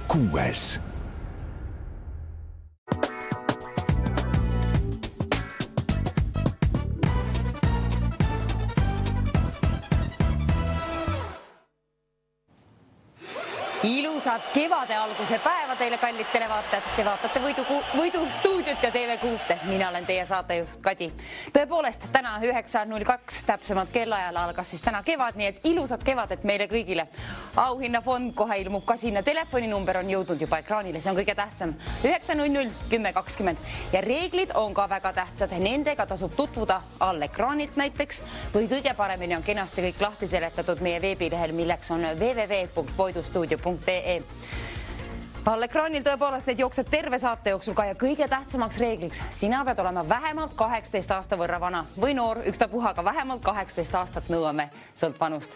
6. Ilusat kevade alguse päeva teile, kallid televaatajad. Te vaatate Võidu stuudiot ja TV6. Mina olen teie saatejuht Kadi. Tõepoolest, täna 9.02 täpsemalt kellaajal algas siis täna kevad, nii et ilusat kevadet meile kõigile. Auhinnafond kohe ilmub ka sinna. Telefoninumber on jõudnud juba ekraanile, see on kõige tähtsam. 9.00 10.20 ja reeglid on ka väga tähtsad. Nendega tasub tutvuda all ekraanilt näiteks või kõige paremini on kenasti kõik lahti seletatud meie veebilehel, milleks on www.voidustuudio.ee. All ekraanil tõepoolest neid jookseb terve saate jooksul ka ja kõige tähtsamaks reegliks. Sina pead olema vähemalt 18 aasta võrra vana või noor, ükstapuha, aga vähemalt 18 aastat nõuame sult vanust.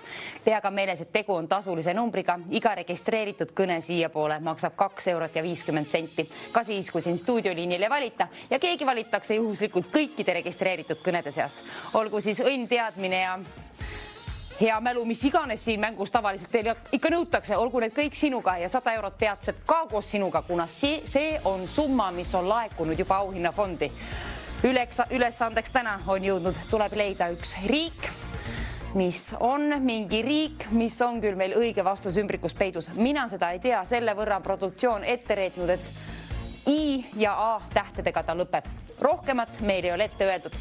Pea ka meeles, et tegu on tasulise numbriga. Iga registreeritud kõne siia poole maksab 2 eurot ja 50 senti. Ka siis, kui siin stuudioliinile valita ja keegi valitakse juhuslikult kõikide registreeritud kõnede seast. Olgu siis õnn, teadmine ja hea mälu, mis iganes siin mängus tavaliselt teil ikka nõutakse, olgu need kõik sinuga ja 100 eurot peatselt ka koos sinuga, kuna see on summa, mis on laekunud juba auhinnafondi. Ülesandeks täna on jõudnud, tuleb leida üks riik, mis on mingi riik, mis on küll meil õige vastus ümbrikus peidus. Mina seda ei tea, selle võrra produktsioon ette reetnud, et I ja A tähtedega ta lõpeb. Rohkemat meil ei ole ette öeldud.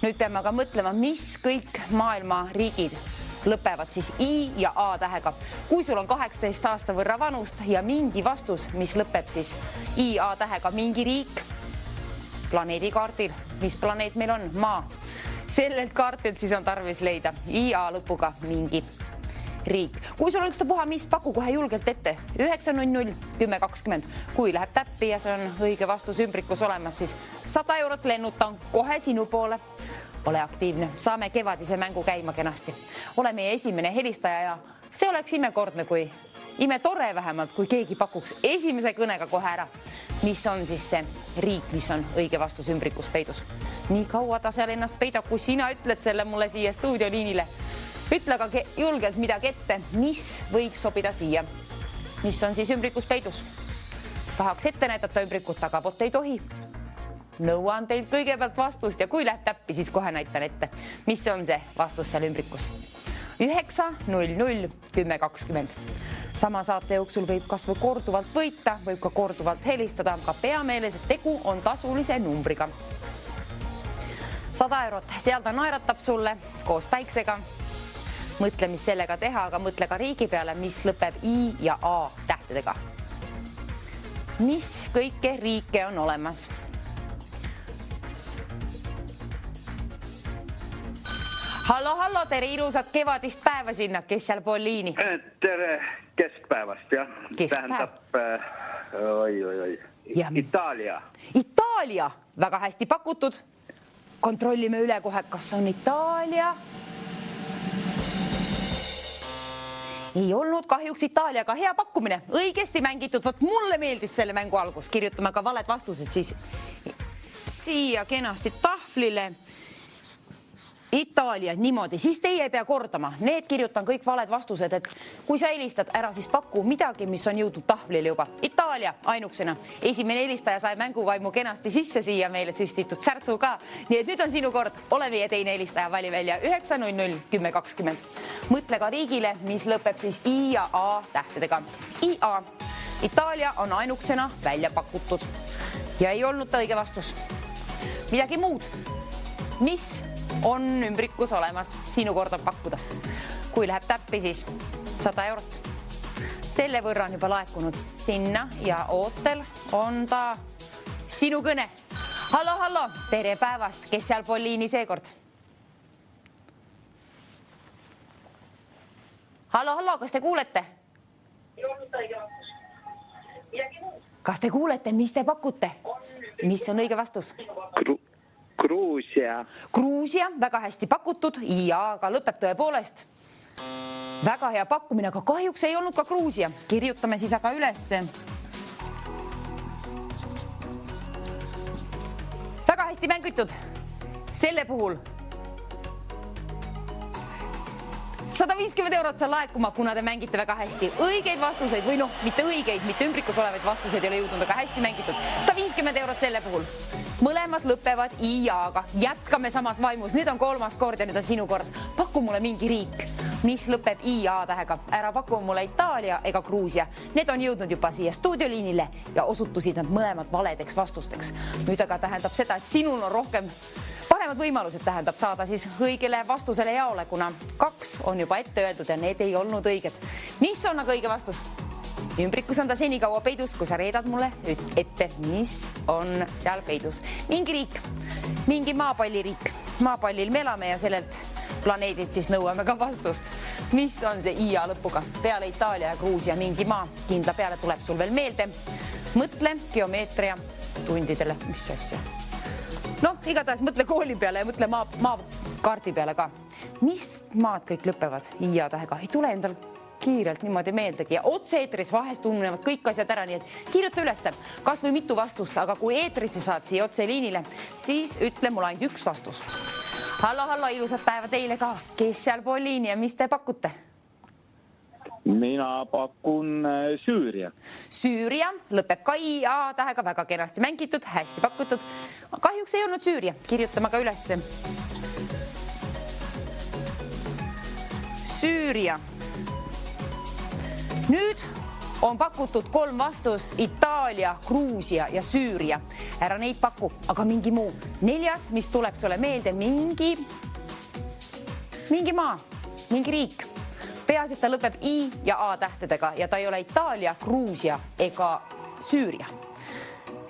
Nüüd peame aga mõtlema, mis kõik maailma riigid lõpevad siis I ja A tähega. Kui sul on 18 aasta võrra vanust ja mingi vastus, mis lõpeb siis I, A tähega, mingi riik planeedikaardil, mis planeet meil on? Maa. Sellelt kaartilt siis on tarvis leida I, A lõpuga mingi riik. Kui sul on ükstapuha, mis paku kohe julgelt ette. 9.00 10.20. Kui läheb täppi ja see on õige vastus ümbrikus olemas, siis 100 eurot lennutan kohe sinu poole. Ole aktiivne, saame kevadise mängu käima kenasti. Ole meie esimene helistaja ja see oleks imekordne, ime tore vähemalt, kui keegi pakuks esimese kõnega kohe ära. Mis on siis see riik, mis on õige vastus ümbrikus peidus? Nii kaua ta seal ennast peidab, kui sina ütled selle mulle siia stuudioliinile. Ütle aga julgelt midagi ette, mis võiks sobida siia. Mis on siis ümbrikus peidus? Tahaks ette näidata ümbrikut, aga vot ei tohi. Nõuan teilt kõigepealt vastust ja kui läheb täppi, siis kohe näitan ette, mis on see vastus seal ümbrikus. 9.00 10.20. Sama saate jooksul võib kas või korduvalt võita, võib ka korduvalt helistada, aga peameeles, et tegu on tasulise numbriga. 100 eurot, seal ta naeratab sulle koos päiksega. Mõtle, mis sellega teha, aga mõtle ka riigi peale, mis lõpeb I ja A tähtedega. Mis kõike riike on olemas? Hallo, tere ilusat kevadist päeva sinna, kes seal pool liini? Tere keskpäevast, jah. Keskpäev. Itaalia. Itaalia, väga hästi pakutud. Kontrollime üle kohe, kas on Itaalia. Ei olnud kahjuks Itaaliaga hea pakkumine. Õigesti mängitud, vot mulle meeldis selle mängu algus. Kirjutame ka valed vastused siis siia kenasti tahvlile. Itaalia, niimoodi, siis teie ei pea kordama. Need kirjutan kõik valed vastused, et kui sa helistad, ära siis paku midagi, mis on jõudnud tahvlile juba. Itaalia ainuksena. Esimene helistaja sai mänguvaimu kenasti sisse siia meile süstitud särtsu ka. Nii et nüüd on sinu kord. Ole meie teine helistaja, vali välja 9.00 10.20. Mõtle ka riigile, mis lõpeb siis I ja A tähtedega. IA. Itaalia on ainuksena välja pakutud. Ja ei olnud ta õige vastus. Midagi muud. Mis on ümbrikus olemas, sinu kord on pakkuda. Kui läheb täppi, siis 100 eurot. Selle võrra on juba laekunud sinna ja ootel on ta sinu kõne. Hallo, tere päevast, kes seal pool liini seekord? Hallo, kas te kuulete? Kas te kuulete, mis te pakute? Mis on õige vastus? Gruusia, väga hästi pakutud ja ka lõpeb tõepoolest. Väga hea pakkumine, aga kahjuks ei olnud ka Gruusia. Kirjutame siis aga ülesse. Väga hästi mängitud. Selle puhul 150 eurot saa laekuma, kuna te mängite väga hästi. Õigeid vastuseid või mitte õigeid, mitte ümbrikus olevaid vastuseid ei ole jõudnud, aga hästi mängitud. 150 eurot selle puhul. Mõlemad lõpevad I-aga. Jätkame samas vaimus. Nüüd on 3. kord ja nüüd on sinu kord. Paku mulle mingi riik, mis lõpeb I-A tähega. Ära paku mulle Itaalia ega Gruusia. Need on jõudnud juba siia stuudioliinile ja osutusid nad mõlemad valedeks vastusteks. Nüüd aga tähendab seda, et sinul on rohkem paremad võimalused, tähendab saada siis õigele vastusele jaole, kuna 2 on juba ette öeldud ja need ei olnud õiged. Mis on aga õige vastus? Ümbrikus on ta senikaua peidus, kui sa reedad mulle ette, mis on seal peidus. Mingi riik, mingi maapalliriik. Maapallil me elame ja sellelt planeedilt siis nõuame ka vastust. Mis on see I-A lõpuga? Peale Itaalia ja Gruusia mingi maa. Kindla peale tuleb sul veel meelde. Mõtle geomeetria tundidele. Mis asja? No, igatahes mõtle kooli peale ja mõtle maakaardi peale ka. Mis maad kõik lõpevad I-A tähega? Ei tule endal kiirelt niimoodi meeldegi ja otse-eetris vahest tunnevad kõik asjad ära, nii et kirjuta ülesse kas või mitu vastust, aga kui eetrisse saad siia otse liinile, siis ütle mulle ainult üks vastus. Hallo, ilusat päeva teile ka. Kes seal pool liini ja mis te pakute? Mina pakun Süüria. Süüria lõpeb ka I-A tähega, väga kenasti mängitud, hästi pakutud. Kahjuks ei olnud Süüria, kirjutame ka ülesse. Süüria. Nüüd on pakutud 3 vastust Itaalia, Gruusia ja Süüria. Ära neid paku, aga mingi muu. 4., mis tuleb sulle meelde, mingi maa, mingi riik. Peaasi, et ta lõpeb I ja A tähtedega ja ta ei ole Itaalia, Gruusia ega Süüria.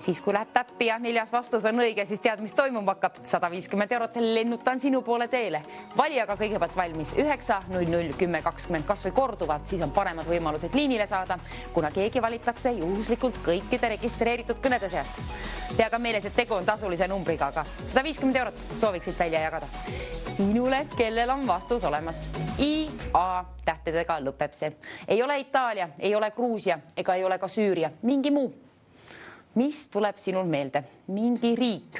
Siis kui läheb täppi ja 4. vastus on õige, siis tead, mis toimuma hakkab. 150 eurot lennutan sinu poole teele. Vali aga kõigepealt valmis 9 00 10 20 kas või korduvalt, siis on paremad võimalused liinile saada, kuna keegi valitakse juhuslikult kõikide registreeritud kõnede seast. Pea ka meeles, et tegu on tasulise numbriga, aga 150 eurot sooviksid välja jagada. Sinule, kellel on vastus olemas. I-A tähtedega lõpeb see. Ei ole Itaalia, ei ole Gruusia ega ei ole ka Süüria. Mingi muu. Mis tuleb sinul meelde? Mingi riik.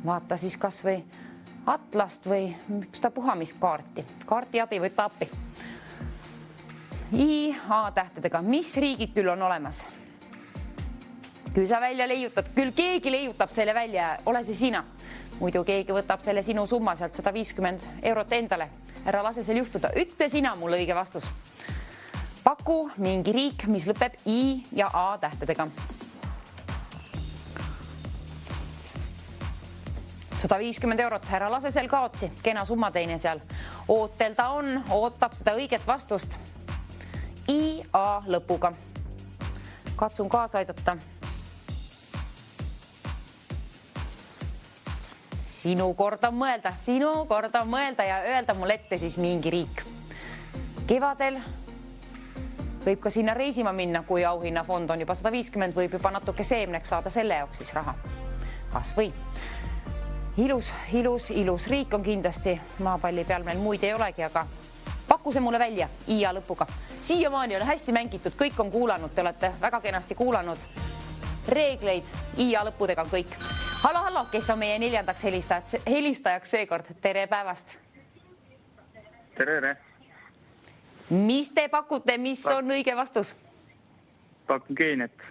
Vaata siis kas või atlast või seda puhamiskaarti. Kaarti abi võtta appi. I-A tähtedega. Mis riigid küll on olemas? Küll sa välja leiutad. Küll keegi leiutab selle välja. Ole see sina. Muidu keegi võtab selle sinu summa sealt 150 eurot endale. Ära lase seal juhtuda. Ütle sina mulle õige vastus. Paku mingi riik, mis lõpeb I ja A tähtedega. 150 eurot, ära lase seal kaotsi, kena summa teine seal. Ootel ta on, ootab seda õiget vastust. I-A lõpuga. Katsun kaasa aidata. Sinu kord on mõelda ja öelda mul ette siis mingi riik. Kevadel võib ka sinna reisima minna, kui auhinnafond on juba 150, võib juba natuke seemneks saada selle jaoks siis raha. Kas või? Ilus riik on kindlasti. Maapalli peal meil muid ei olegi, aga paku see mulle välja I-A lõpuga. Siiamaani on hästi mängitud, kõik on kuulanud, te olete väga kenasti kuulanud reegleid I-A lõpudega kõik. Hallo, kes on meie 4. helistajaks seekord? Tere päevast. Tere. Mis te pakute, mis on õige vastus? Pakun Keeniat.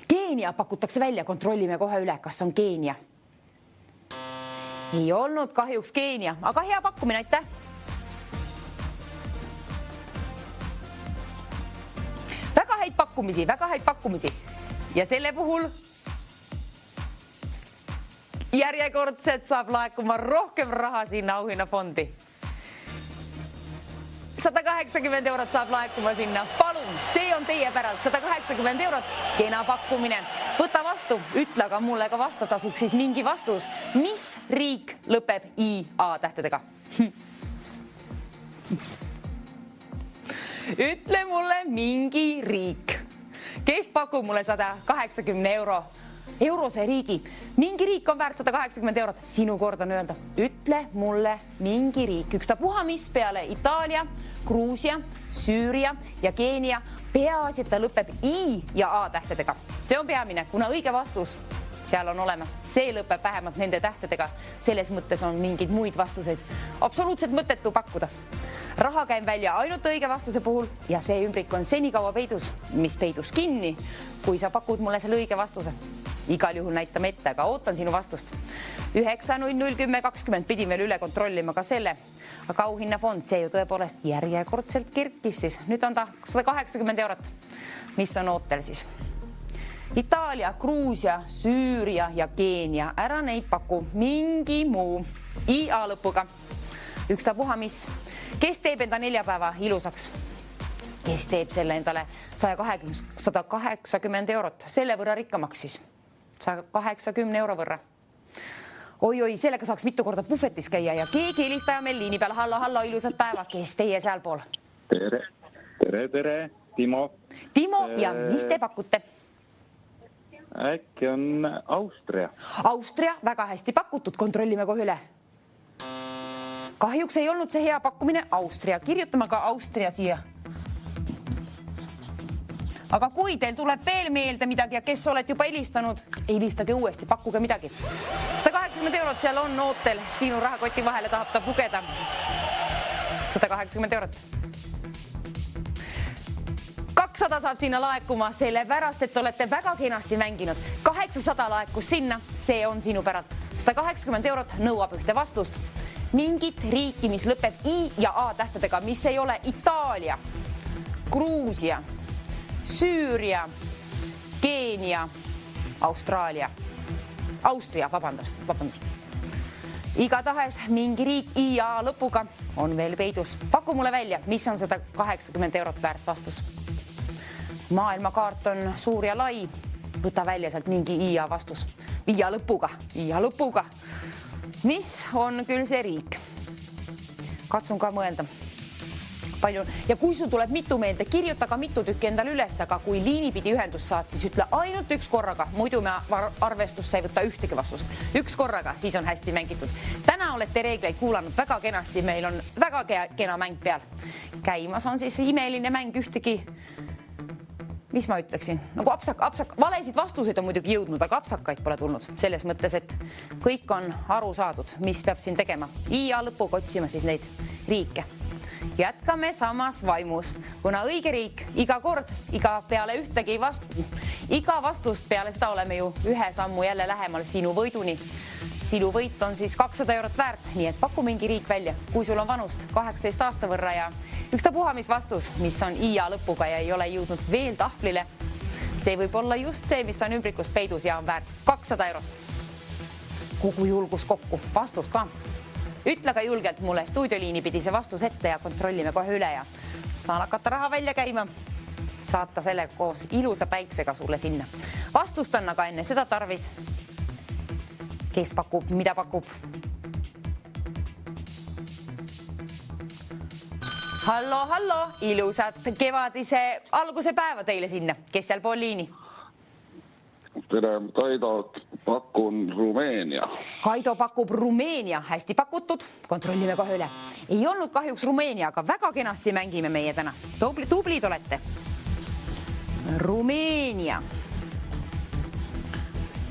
Keenia pakutakse välja, kontrollime kohe üle, kas on Keenia. Ei olnud kahjuks Keenia, aga hea pakkumine, aitäh. Väga häid pakkumisi. Ja selle puhul järjekordselt saab laekuma rohkem raha sinna auhinnafondi. 180 eurot saab laekuma sinna. Palun, see on teie päralt 180 eurot. Kena pakkumine. Võta vastu, ütle aga mulle ka vastatasuks siis mingi vastus. Mis riik lõpeb I-A tähtedega? Ütle mulle mingi riik. Kes pakub mulle 180 eurose riigi? Mingi riik on väärt 180 eurot. Sinu kord on öelda. Ütle mulle mingi riik. Ükstapuha mis peale Itaalia, Gruusia, Süüria ja Keenia. Peaasi, et ta lõpeb I ja A tähtedega. See on peamine, kuna õige vastus seal on olemas, see lõpeb vähemalt nende tähtedega. Selles mõttes on mingeid muid vastuseid absoluutselt mõttetu pakkuda. Raha käib välja ainult õige vastuse puhul ja see ümbrik on senikaua peidus, mis peidus kinni, kui sa pakud mulle selle õige vastuse. Igal juhul näitame ette, aga ootan sinu vastust. 9.00.10.20 pidin veel üle kontrollima ka selle. Aga auhinnafond, see ju tõepoolest järjekordselt kerkis siis. Nüüd on ta 180 eurot, mis on ootel siis. Itaalia, Gruusia, Süüria ja Keenia. Ära neid paku. Mingi muu. IA lõpuga. Ükstapuha mis. Kes teeb enda neljapäeva ilusaks? Kes teeb selle endale 180 eurot? Selle võrra rikkamaks siis. 180 euro võrra. Oi, sellega saaks mitu korda puhvetis käia ja keegi helistaja meil liini peal. Hallo, ilusad päeva. Kes teie seal pool? Tere, Timo. Timo ja mis te pakute? Äkki on Austria. Austria, väga hästi pakutud, kontrollime kohe üle. Kahjuks ei olnud see hea pakkumine Austria. Kirjutame ka Austria siia. Aga kui teil tuleb veel meelde midagi ja kes oled juba helistanud, helistage uuesti, pakkuge midagi. 180 eurot seal on ootel, sinu rahakoti vahele tahab ta pugeda. 180 eurot. 200 saab sinna laekuma, sellepärast, et olete väga kenasti mänginud. 800 laekus sinna, see on sinu päralt. 180 eurot nõuab ühte vastust. Mingit riiki, mis lõpeb I ja A tähtedega, mis ei ole Itaalia, Gruusia, Süüria, Keenia, Austria, vabandust. Igatahes mingi riik I ja A lõpuga on veel peidus. Paku mulle välja, mis on 180 eurot väärt vastus. Maailmakaart on suur ja lai. Võta välja sealt mingi I ja vastus. I ja lõpuga. Mis on küll see riik? Katsun ka mõelda. Palju. Ja kui sul tuleb mitu meelde, kirjuta ka mitu tükki endale üles, aga kui liinipidi ühendust saad, siis ütle ainult üks korraga. Muidu me arvestusse ei võta ühtegi vastust. Üks korraga, siis on hästi mängitud. Täna olete reegleid kuulanud väga kenasti. Meil on väga kena mäng peal. Käimas on siis imeline mäng ühtegi, mis ma ütleksin, nagu apsak. Valesid vastuseid on muidugi jõudnud, aga apsakaid pole tulnud. Selles mõttes, et kõik on aru saadud, mis peab siin tegema. I ja lõpuga otsima siis neid riike. Jätkame samas vaimus, kuna õige riik iga kord, iga vastust peale seda oleme ju ühe sammu jälle lähemal sinu võiduni. Sinu võit on siis 200 eurot väärt, nii et paku mingi riik välja, kui sul on vanust 18 aasta võrra ja ükstapuha mis vastus, mis on I ja lõpuga ja ei ole jõudnud veel tahvlile. See võib olla just see, mis on ümbrikus peidus ja on väärt 200 eurot. Kogu julgus kokku, vastus ka. Ütle ka julgelt mulle stuudioliini pidi see vastus ette ja kontrollime kohe üle ja saan hakata raha välja käima. Saata selle koos ilusa päiksega sulle sinna. Vastust on aga enne seda tarvis. Kes pakub, mida pakub? Hallo, ilusat kevadise alguse päeva teile sinna. Kes seal pool liini? Tere, Kaido, pakun Rumeenia. Kaido pakub Rumeenia, hästi pakutud. Kontrollime kohe üle. Ei olnud kahjuks Rumeenia, aga väga kenasti mängime meie täna. Tublid olete. Rumeenia.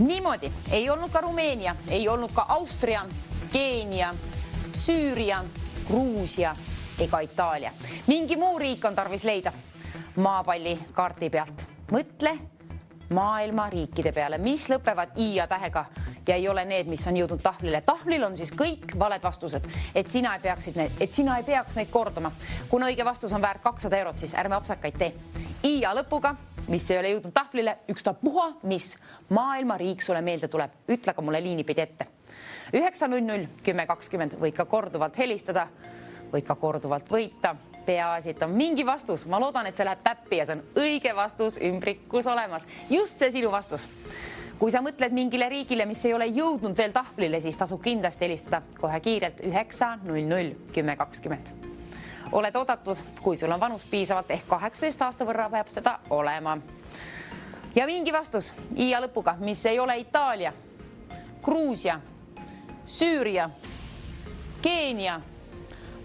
Niimoodi, ei olnud ka Rumeenia, ei olnud ka Austria, Keenia, Süüria, Gruusia ega Itaalia. Mingi muu riik on tarvis leida maapalli kaarti pealt. Mõtle maailma riikide peale, mis lõpevad I ja tähega ja ei ole need, mis on jõudnud tahvlile. Tahvlil on siis kõik valed vastused, et sina ei peaks neid kordama. Kuna õige vastus on väärt 200 eurot, siis ärme apsakaid tee. I ja lõpuga, mis ei ole jõudnud tahvlile, ükstapuha, mis maailma riik sulle meelde tuleb. Ütle ka mulle liinipidi ette. 9.00.10.20 võid ka korduvalt helistada, võid ka korduvalt võita. Peaasi, et on mingi vastus. Ma loodan, et see läheb täppi ja see on õige vastus ümbrikus olemas. Just see sinu vastus. Kui sa mõtled mingile riigile, mis ei ole jõudnud veel tahvlile, siis tasub kindlasti helistada kohe kiirelt 9.00.10.20. Oled oodatud, kui sul on vanus piisavalt, ehk 18 aasta võrra peab seda olema. Ja mingi vastus I ja lõpuga, mis ei ole Itaalia, Gruusia, Süüria, Keenia,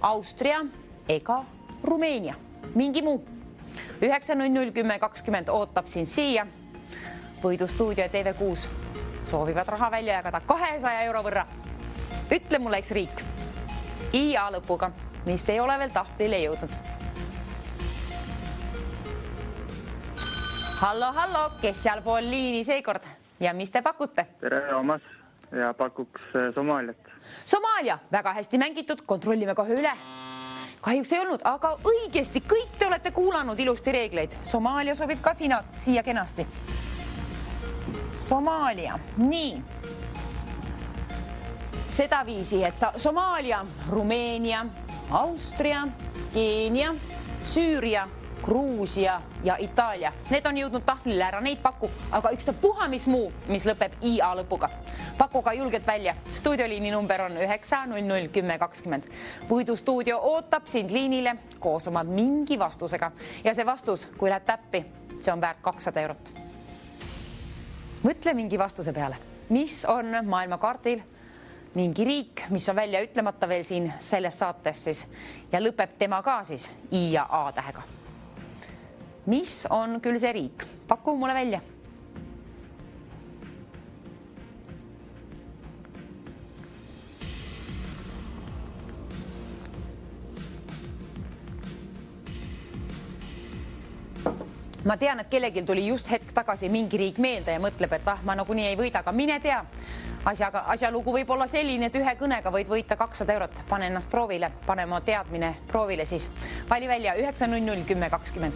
Austria ega Rumeenia. Mingi muu. 9.00.10.20 ootab siin siia. Võidustuudio TV6. soovivad raha välja jagada 200 euro võrra. Ütle mulle üks riik IA lõpuga, mis ei ole veel tahvlile jõudnud. Hallo, kes seal pool liini seekord ja mis te pakute? Tere, Toomas ja pakuks Somaaliat. Somaalia, väga hästi mängitud, kontrollime kohe üle. Kahjuks ei olnud, aga õigesti, kõik te olete kuulanud ilusti reegleid. Somaalia sobib ka siia kenasti. Somaalia, nii. Seda viisi, et Somaalia, Rumeenia, Austria, Keenia, Süüria, Gruusia ja Itaalia. Need on jõudnud tahvlile ära, neid paku, aga üks puha mis muu, mis lõpeb IA lõpuga. Paku ka julgelt välja. Stuudioliini number on 9001020. Võidustuudio ootab sind liinile koos oma mingi vastusega. Ja see vastus, kui läheb täppi, see on väärt 200 eurot. Mõtle mingi vastuse peale. Mis on maailmakaardil mingi riik, mis on välja ütlemata veel siin selles saates siis ja lõpeb tema ka siis I ja A tähega. Mis on küll see riik? Paku mulle välja. Ma tean, et kellelgi tuli just hetk tagasi mingi riik meelde ja mõtleb, et ma nagunii ei võida, aga mine tea. Asjalugu võib olla selline, et ühe kõnega võid võita 200 eurot. Pane ennast proovile, pane oma teadmine proovile siis. Vali välja 9001020.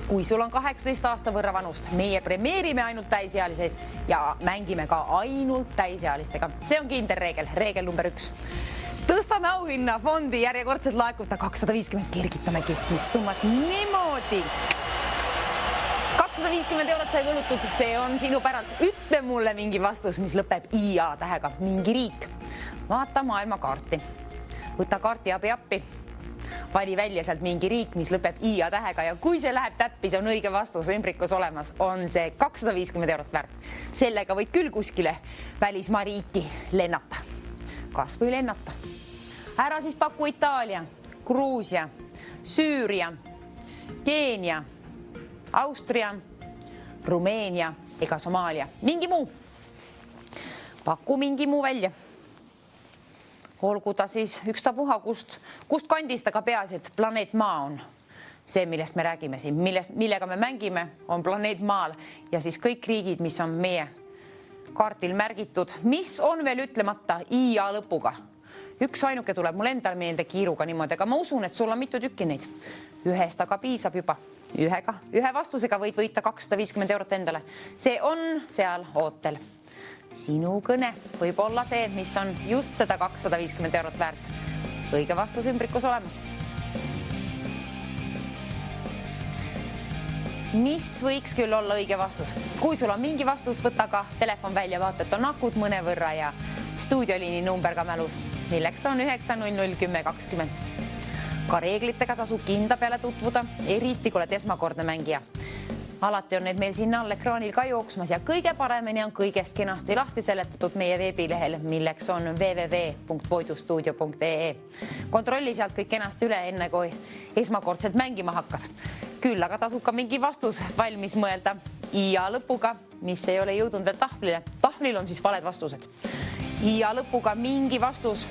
Kui sul on 18 aasta võrra vanust, meie premeerime ainult täisealiseid ja mängime ka ainult täisealistega. See on kindel reegel, reegel number 1. Tõstame auhinna fondi järjekordselt laekuta 250, kergitame keskmist summat niimoodi. 250 eurot sai võlutud, see on sinu päralt. Ütle mulle mingi vastus, mis lõpeb IA tähega, mingi riik. Vaata maailmakaarti. Võta kaarti appi. Vali välja sealt mingi riik, mis lõpeb IA tähega ja kui see läheb täppi, see on õige vastus ümbrikus olemas, on see 250 eurot väärt. Sellega võid küll kuskile välismaa riiki lennata. Kas või lennata? Ära siis paku Itaalia, Gruusia, Süüria, Keenia, Austria, Rumeenia ega Somaalia. Mingi muu. Paku mingi muu välja. Olgu ta siis ükstapuha, kust kandist aga peaasi, et planeet Maa on. See, millest me räägime siin, millega me mängime, on planeet Maal ja siis kõik riigid, mis on meie kaartil märgitud, mis on veel ütlemata IA lõpuga. Üks ainuke tuleb mul endal meelde kiiruga niimoodi, aga ma usun, et sul on mitu tükki neid. Ühest aga piisab juba. Ühe vastusega võid võita 250 eurot endale. See on seal ootel. Sinu kõne võib olla see, mis on just seda 250 eurot väärt. Õige vastus ümbrikus olemas. Mis võiks küll olla õige vastus? Kui sul on mingi vastus, võta ka telefon välja, vaata, et on akud mõnevõrra ja stuudioliini number ka mälus, milleks on 9001020. Ka reeglitega tasub kinda peale tutvuda, eriti kui oled esmakordne mängija. Alati on need meil siin all ekraanil ka jooksmas ja kõige paremini on kõigest kenasti lahti seletatud meie veebilehel, milleks on www.voidustuudio.ee. Kontrolli sealt kõik kenasti üle, enne kui esmakordselt mängima hakkad. Küll aga tasub ka mingi vastus valmis mõelda IA lõpuga, mis ei ole jõudnud veel tahvlile. Tahvlil on siis valed vastused. IA lõpuga mingi vastus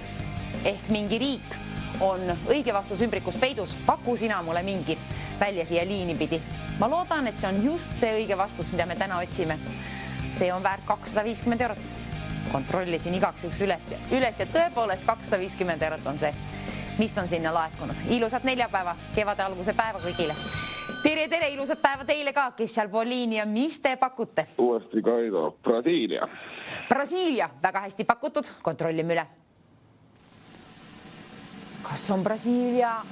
ehk mingi riik on õige vastus ümbrikus peidus. Paku sina mulle mingi välja siia liini pidi. Ma loodan, et see on just see õige vastus, mida me täna otsime. See on väärt 250 eurot. Kontrollisin igaks üks üles ja tõepoolest 250 eurot on see, mis on sinna laekunud. Ilusat neljapäeva, kevade alguse päeva kõigile. Tere, ilusat päeva teile ka, kes seal pool liini ja mis te pakute? Uuesti Kaido, Brasiilia. Brasiilia, väga hästi pakutud, kontrollime üle. Kas on Brasiilia?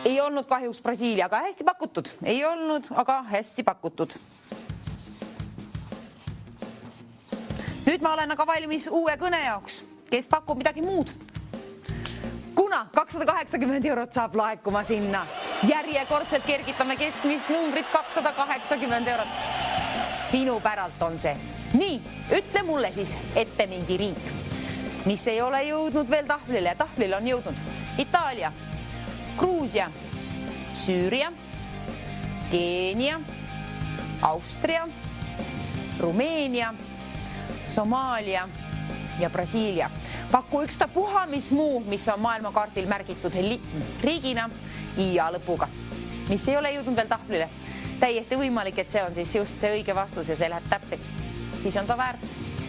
Ei olnud kahjuks Brasiilia, aga hästi pakutud. Ei olnud, aga hästi pakutud. Nüüd ma olen aga valmis uue kõne jaoks. Kes pakub midagi muud? Kuna 280 eurot saab laekuma sinna. Järjekordselt kergitame keskmist numbrit 280 eurot. Sinu päralt on see. Nii, ütle mulle siis ette mingi riik, mis ei ole jõudnud veel tahvlile ja tahvlil on jõudnud Itaalia, Gruusia, Süüria, Keenia, Austria, Rumeenia, Somaalia ja Brasiilia. Paku ükstapuha mis muu, mis on maailmakaardil märgitud riigina IA lõpuga, mis ei ole jõudnud veel tahvlile. Täiesti võimalik, et see on siis just see õige vastus ja see läheb täppi. Siis on ta väärt.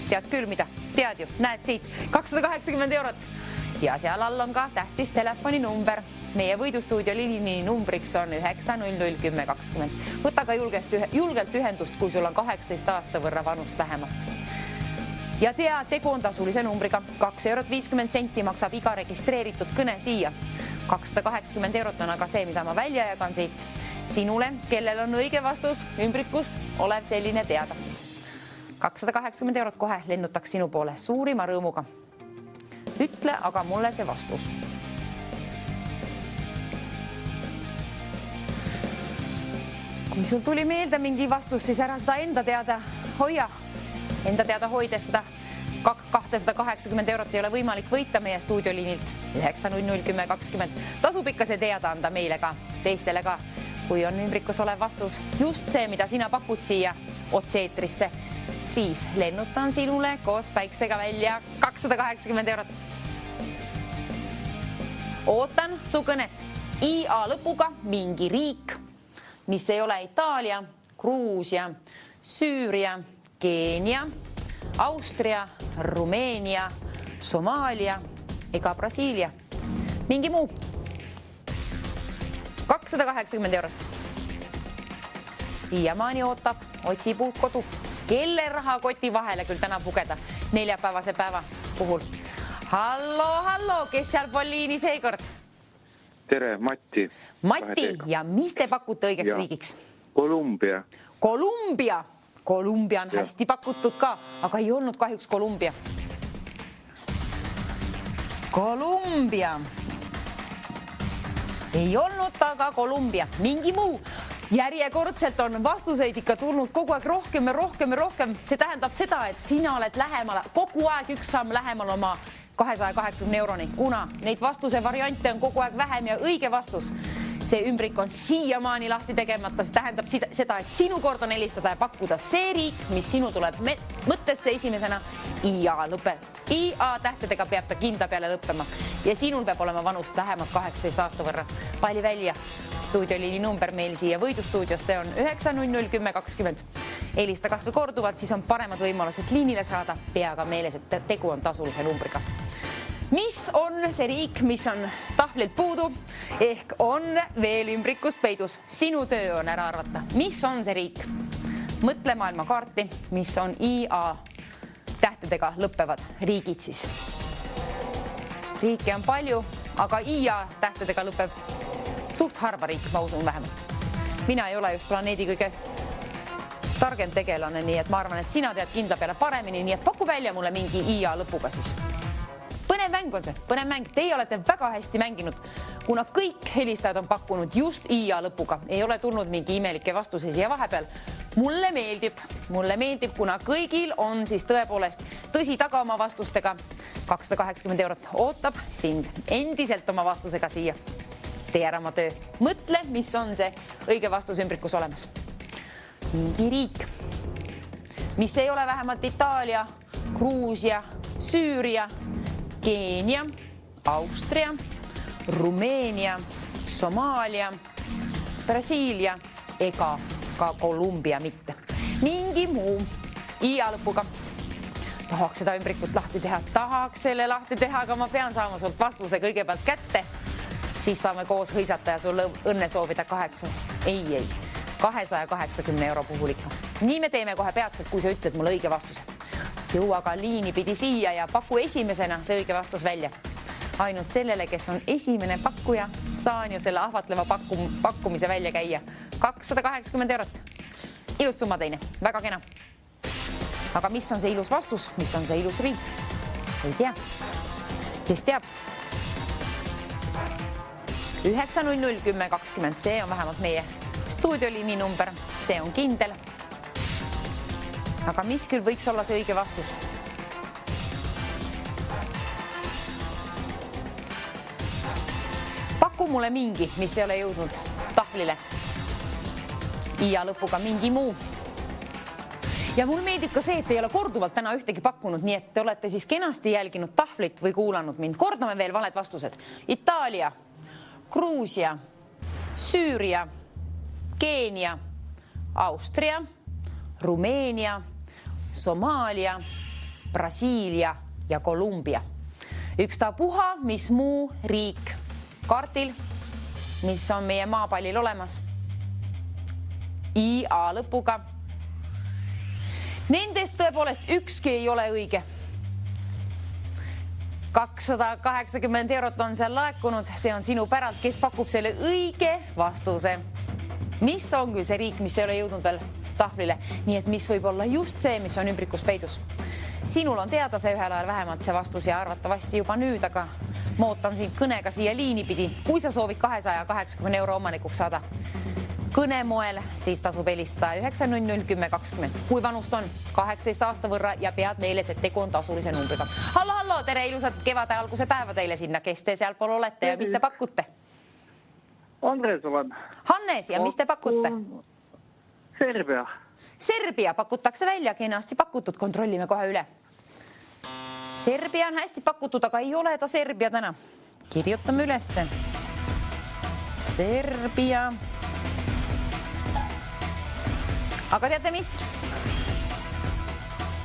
Tead küll mida? Tead ju, näed siit 280 eurot. Ja seal all on ka tähtis telefoninumber. Meie võidustuudio liini numbriks on 9001020. Võta ka julgelt ühendust, kui sul on 18 aasta võrra vanust vähemalt. Ja tea, tegu on tasulise numbriga. 2,50 € maksab iga registreeritud kõne siia. 280 eurot on aga see, mida ma välja jagan siit. Sinule, kellel on õige vastus, ümbrikus olev selline teada. 280 eurot kohe lennutaks sinu poole suurima rõõmuga. Ütle aga mulle see vastus. Kui sul tuli meelde mingi vastus, siis ära seda enda teada hoia. Enda teada hoides seda 280 eurot ei ole võimalik võita meie stuudioliinilt 9001020. Tasub ikka see teada anda meile ka, teistele ka, kui on ümbrikus olev vastus just see, mida sina pakud siia otse-eetrisse, siis lennutan sinule koos päiksega välja 280 eurot. Ootan su kõnet. IA lõpuga mingi riik, mis ei ole Itaalia, Gruusia, Süüria, Keenia, Austria, Rumeenia, Somaalia ega Brasiilia. Mingi muu. 280 eurot. Siiamaani ootab, otsib uut kodu. Kelle rahakoti vahele küll täna pugeda neljapäevase päeva puhul. Hallo, kes seal Poliini seekord? Tere, Matti. Matti, ja mis te pakute õigeks riigiks? Kolumbia. Kolumbia on hästi pakutud ka, aga ei olnud kahjuks Kolumbia. Ei olnud aga Kolumbia. Mingi muu. Järjekordselt on vastuseid ikka tulnud kogu aeg rohkem ja rohkem. See tähendab seda, et sina oled lähemal, kogu aeg üks samm lähemal oma 280 euroni, kuna neid vastuse variante on kogu aeg vähem ja õige vastus. See ümbrik on siiamaani lahti tegemata, see tähendab seda, et sinu kord on helistada ja pakkuda see riik, mis sinu tuleb mõttesse esimesena, IA tähtedega peab ta kinda peale lõppema ja sinul peab olema vanust vähemalt 18 aasta võrra. Pali välja stuudioliini number meil siia võidustuudios, see on 9001020. Helista kas või korduvalt, siis on paremad võimalused liinile saada. Pea ka meeles, et tegu on tasulise numbriga. Mis on see riik, mis on tahvlilt puudu, ehk on veel ümbrikus peidus. Sinu töö on ära arvata. Mis on see riik? Mõtle maailmakaarti, mis on IA tähtedega lõppevad riigid siis. Riike on palju, aga IA tähtedega lõpeb suht harva riik, ma usun vähemalt. Mina ei ole just planeedi kõige targem tegelane, nii et ma arvan, et sina tead kindla peale paremini, nii et paku välja mulle mingi IA lõpuga siis. Põnev mäng on see, põnev mäng. Teie olete väga hästi mänginud, kuna kõik helistajad on pakkunud just IA lõpuga. Ei ole tulnud mingi imelike vastuse siia vahepeal. Mulle meeldib, kuna kõigil on siis tõepoolest tõsi taga oma vastustega. 280 eurot ootab sind endiselt oma vastusega siia. Tee ära oma töö. Mõtle, mis on see õige vastus ümbrikus olemas. Mingi riik, mis ei ole vähemalt Itaalia, Gruusia, Süüria, Keenia, Austria, Rumeenia, Somaalia, Brasiilia ega ka Kolumbia mitte. Mingi muu IA lõpuga. Tahaks seda ümbrikut lahti teha, tahaks selle lahti teha, aga ma pean saama sult vastuse kõigepealt kätte. Siis saame koos hõisata ja sulle õnne soovida 280 euro puhul ikka. Nii me teeme kohe peatselt, kui sa ütled mulle õige vastuse. Jõua ka liini pidi siia ja paku esimesena see õige vastus välja. Ainult sellele, kes on esimene pakkuja, saan ju selle ahvatleva pakkumise välja käia. 280 eurot. Ilus summa teine, väga kena. Aga mis on see ilus vastus, mis on see ilus riik? Ei tea. Kes teab? 9001020, see on vähemalt meie stuudioliini number, see on kindel. Aga mis küll võiks olla see õige vastus? Paku mulle mingi, mis ei ole jõudnud tahvlile. IA lõpuga mingi muu. ja mul meeldib ka see, et ei ole korduvalt täna ühtegi pakkunud, nii et te olete siis kenasti jälginud tahvlit või kuulanud mind. Kordame veel valed vastused. Itaalia, Gruusia, Süüria, Keenia, Austria, Rumeenia, Somaalia, Brasiilia ja Kolumbia. Ükstapuha, mis muu riik kaardil, mis on meie maapallil olemas, IA lõpuga. Nendest tõepoolest ükski ei ole õige. 280 eurot on seal laekunud, see on sinu päralt, kes pakub selle õige vastuse. Mis on küll see riik, mis ei ole jõudnud veel tahvlile, nii et mis võib olla just see, mis on ümbrikus peidus. Sinul on teada see ühel ajal vähemalt see vastus ja arvatavasti juba nüüd, aga ma ootan sind kõnega siia liini pidi. Kui sa soovid 280 euro omanikuks saada kõne moel, siis tasub helistada 900 10 20. Kui vanust on 18 aasta võrra ja pead meeles, et tegu on tasulise numbriga. Hallo, tere ilusat kevade alguse päeva teile sinna, kes te seal pool olete ja mis te pakute? Andres olen. Hannes, ja mis te pakute? Serbia. Serbia pakutakse välja, kenasti pakutud, kontrollime kohe üle. Serbia on hästi pakutud, aga ei ole ta Serbia täna. Kirjutame ülesse. Serbia. Aga teate mis?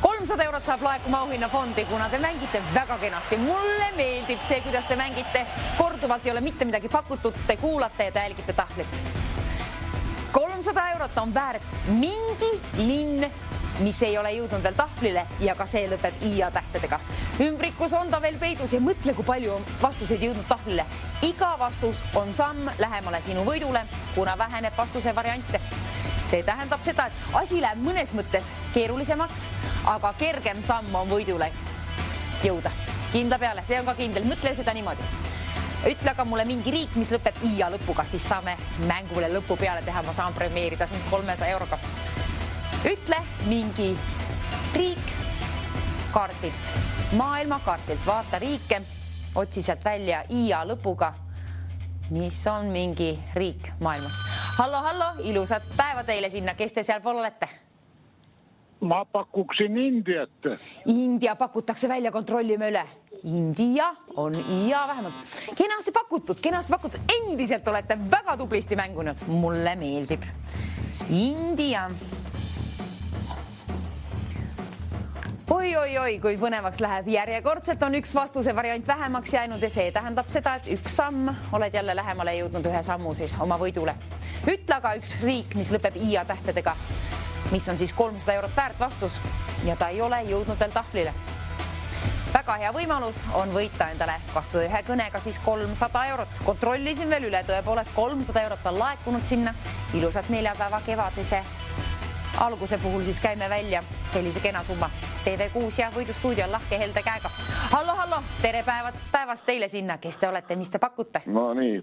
300 eurot saab laekuma auhinnafondi, kuna te mängite väga kenasti. Mulle meeldib see, kuidas te mängite. Korduvalt ei ole mitte midagi pakutud, te kuulate ja te jälgite tahvlit. 300 eurot on väärt mingi linn, mis ei ole jõudnud veel tahvlile ja ka see lõpeb IA tähtedega. Ümbrikus on ta veel peidus ja mõtle, kui palju on vastuseid jõudnud tahvlile. Iga vastus on samm lähemale sinu võidule, kuna väheneb vastuse variante. See tähendab seda, et asi läheb mõnes mõttes keerulisemaks, aga kergem samm on võidule jõuda. Kindla peale, see on ka kindel. Mõtle seda niimoodi. Ütle aga mulle mingi riik, mis lõpeb IA lõpuga, siis saame mängule lõpu peale teha. Ma saan premeerida sind 300 euroga. Ütle mingi riik kaardilt, maailma kaardilt. Vaata riike, otsi sealt välja IA lõpuga, mis on mingi riik maailmas. Hallo, ilusat päeva teile sinna, kes te seal pool olete? Ma pakuksin Indiat. India pakutakse välja, kontrollime üle. India on IA vähemalt. Kenasti pakutud. Endiselt olete väga tublisti mängunud. Mulle meeldib. India. Oi, kui põnevaks läheb. Järjekordselt on üks vastuse variant vähemaks jäänud ja see tähendab seda, et üks samm oled jälle lähemale jõudnud ühe sammu siis oma võidule. Ütle aga üks riik, mis lõpeb IA tähtedega, mis on siis 300 eurot väärt vastus ja ta ei ole jõudnud veel tahvlile. Väga hea võimalus on võita endale kas või ühe kõnega siis 300 eurot. Kontrollisin veel üle, tõepoolest 300 eurot on laekunud sinna. Ilusat neljapäeva kevadise alguse puhul siis käime välja sellise kena summa. TV6 ja võidustuudio on lahke helde käega. Hallo, tere päevast teile sinna, kes te olete, mis te pakute? No nii,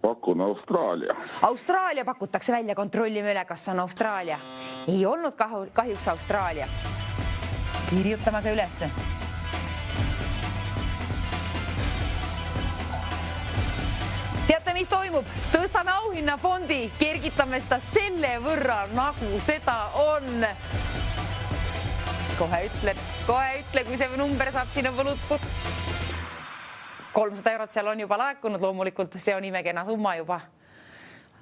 pakun Austraalia. Austraalia pakutakse välja, kontrollime üle, kas on Austraalia. Ei olnud kahjuks Austraalia. Kirjutame ka ülesse. Teate, mis toimub? Tõstame auhinnafondi, kergitame seda selle võrra, nagu seda on. Kohe ütle, kui see number saab sinna võlutud. 300 eurot seal on juba laekunud, loomulikult see on imekena summa juba.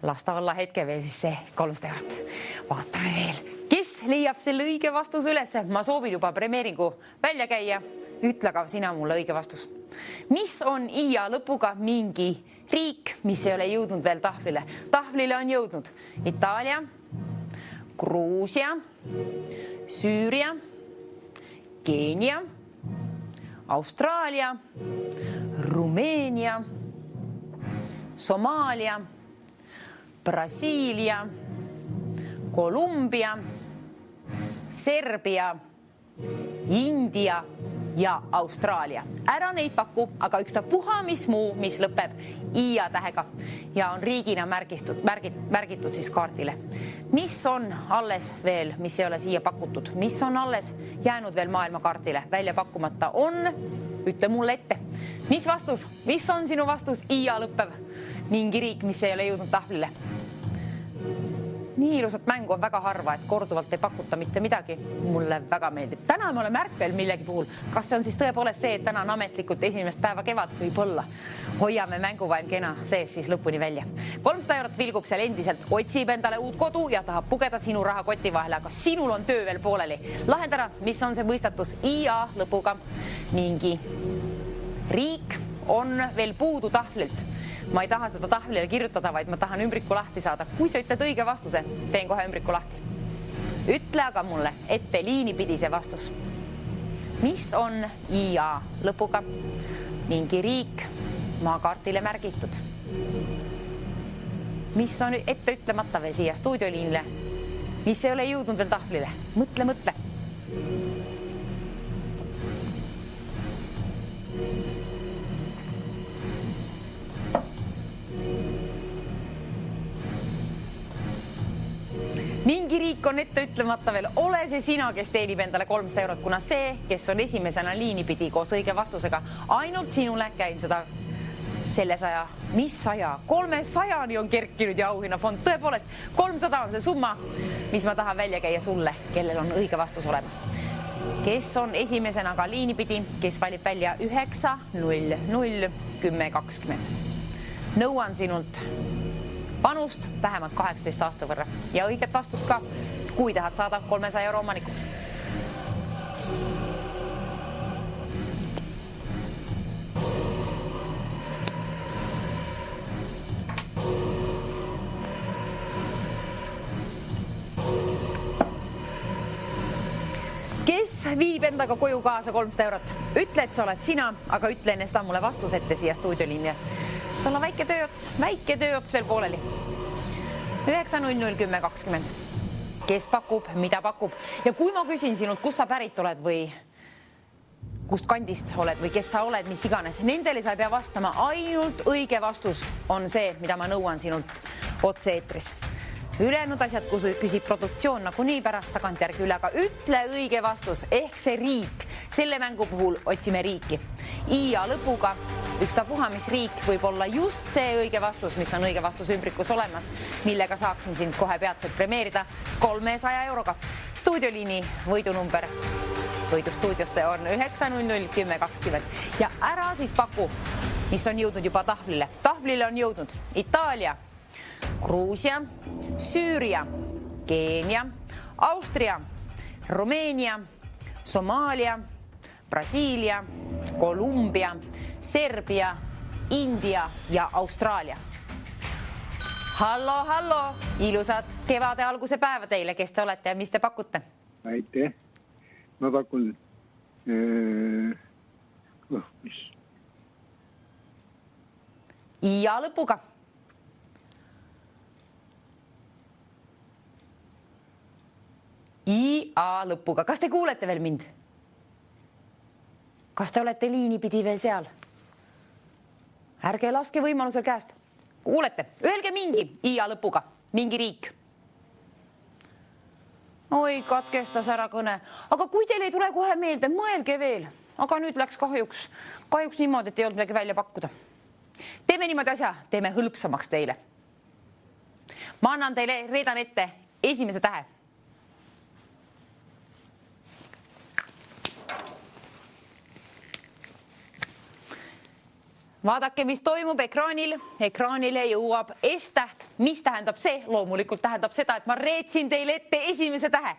Lasta olla hetke veel siis see 300 eurot. Vaatame veel, kes leiab selle õige vastus üles. Ma soovin juba premeeringu välja käia. Ütle aga sina mulle õige vastus. Mis on IA lõpuga mingi riik, mis ei ole jõudnud veel tahvlile? Tahvlile on jõudnud Itaalia, Gruusia, Süüria, Keenia, Austraalia, Rumeenia, Somaalia, Brasiilia, Kolumbia, Serbia, India ja Austraalia. Ära neid paku, aga ükstapuha mis muu, mis lõpeb IA tähega ja on riigina märgitud siis kaardile. Mis on alles veel, mis ei ole siia pakutud? Mis on alles jäänud veel maailmakaardile välja pakkumata? On, ütle mulle ette. Mis vastus? Mis on sinu vastus? IA lõppev mingi riik, mis ei ole jõudnud tahvlile. nii ilusat mängu on väga harva, et korduvalt ei pakuta mitte midagi. Mulle väga meeldib. Täna me oleme ärkvel millegi puhul. Kas see on siis tõepoolest see, et täna on ametlikult esimest päeva kevad võib-olla? Hoiame mänguvaim kena sees siis lõpuni välja. 300 eurot vilgub seal endiselt, otsib endale uut kodu ja tahab pugeda sinu rahakoti vahele, aga sinul on töö veel pooleli. Lahendada, mis on see mõistatus IA lõpuga. Mingi riik on veel puudu tahvlilt. Ma ei taha seda tahvlile kirjutada, vaid ma tahan ümbriku lahti saada. Kui sa ütled õige vastuse, teen kohe ümbriku lahti. Ütle aga mulle ette liini pidi see vastus. Mis on IA lõpuga? Mingi riik maakaartile märgitud. Mis on ette ütlemata veel siia stuudioliinile? Mis ei ole jõudnud veel tahvlile? Mõtle. Mingi riik on ette ütlemata veel. Ole see sina, kes teenib endale 300 eurot, kuna see, kes on esimesena liini pidi koos õige vastusega, ainult sinule käin seda selle 100. Mis 100? 300-ni on kerkinud ja auhinnafond. Tõepoolest, 300 on see summa, mis ma tahan välja käia sulle, kellel on õige vastus olemas. Kes on esimesena ka liini pidi, kes valib välja 9, 0, 0, 10, 20. Nõuan sinult panust vähemalt 18 aasta võrra ja õiget vastust ka, kui tahad saada 300 euro omanikuks. Kes viib endaga koju kaasa 300 eurot? Ütle, et sa oled sina, aga ütle enne seda mulle vastus ette siia stuudioliinile. Sul on väike tööots veel pooleli. 9, 0, 0, 10, 20. Kes pakub, mida pakub? Ja kui ma küsin sinult, kust sa pärit oled või kust kandist oled või kes sa oled, mis iganes, nendele sa ei pea vastama. Ainult õige vastus on see, mida ma nõuan sinult otse-eetris. Ülejäänud asjad, kus küsib produktsioon nagu nii pärast tagantjärgi üle, aga ütle õige vastus ehk see riik. Selle mängu puhul otsime riiki. IA lõpuga ükstapuha, mis riik võib olla just see õige vastus, mis on õige vastus ümbrikus olemas, millega saaksin sind kohe peatselt premeerida 300 euroga. Stuudioliini võidunumber võidustuudiosse on 9, 0, 0, 10, 20. Ja ära siis paku, mis on jõudnud juba tahvlile. Tahvlile on jõudnud Itaalia, Gruusia, Süüria, Keenia, Austria, Rumeenia, Somaalia, Brasiilia, Kolumbia, Serbia, India ja Austraalia. Hallo, ilusad kevade alguse päeva teile, kes te olete ja mis te pakute? Aitäh. Ma pakun IA lõpuga. IA lõpuga. Kas te kuulete veel mind? Kas te olete liini pidi veel seal? Ärge laske võimalusel käest. Kuulete? Öelge mingi IA lõpuga. Mingi riik. Oi, katkestas ära kõne. Aga kui teil ei tule kohe meelde, mõelge veel. Aga nüüd läks kahjuks niimoodi, et ei olnud midagi välja pakkuda. Teeme niimoodi asja, teeme hõlpsamaks teile. Ma annan teile, reedan ette esimese tähe. Vaadake, mis toimub ekraanil. Ekraanile jõuab S-täht. Mis tähendab see? Loomulikult tähendab seda, et ma reetsin teile ette esimese tähe.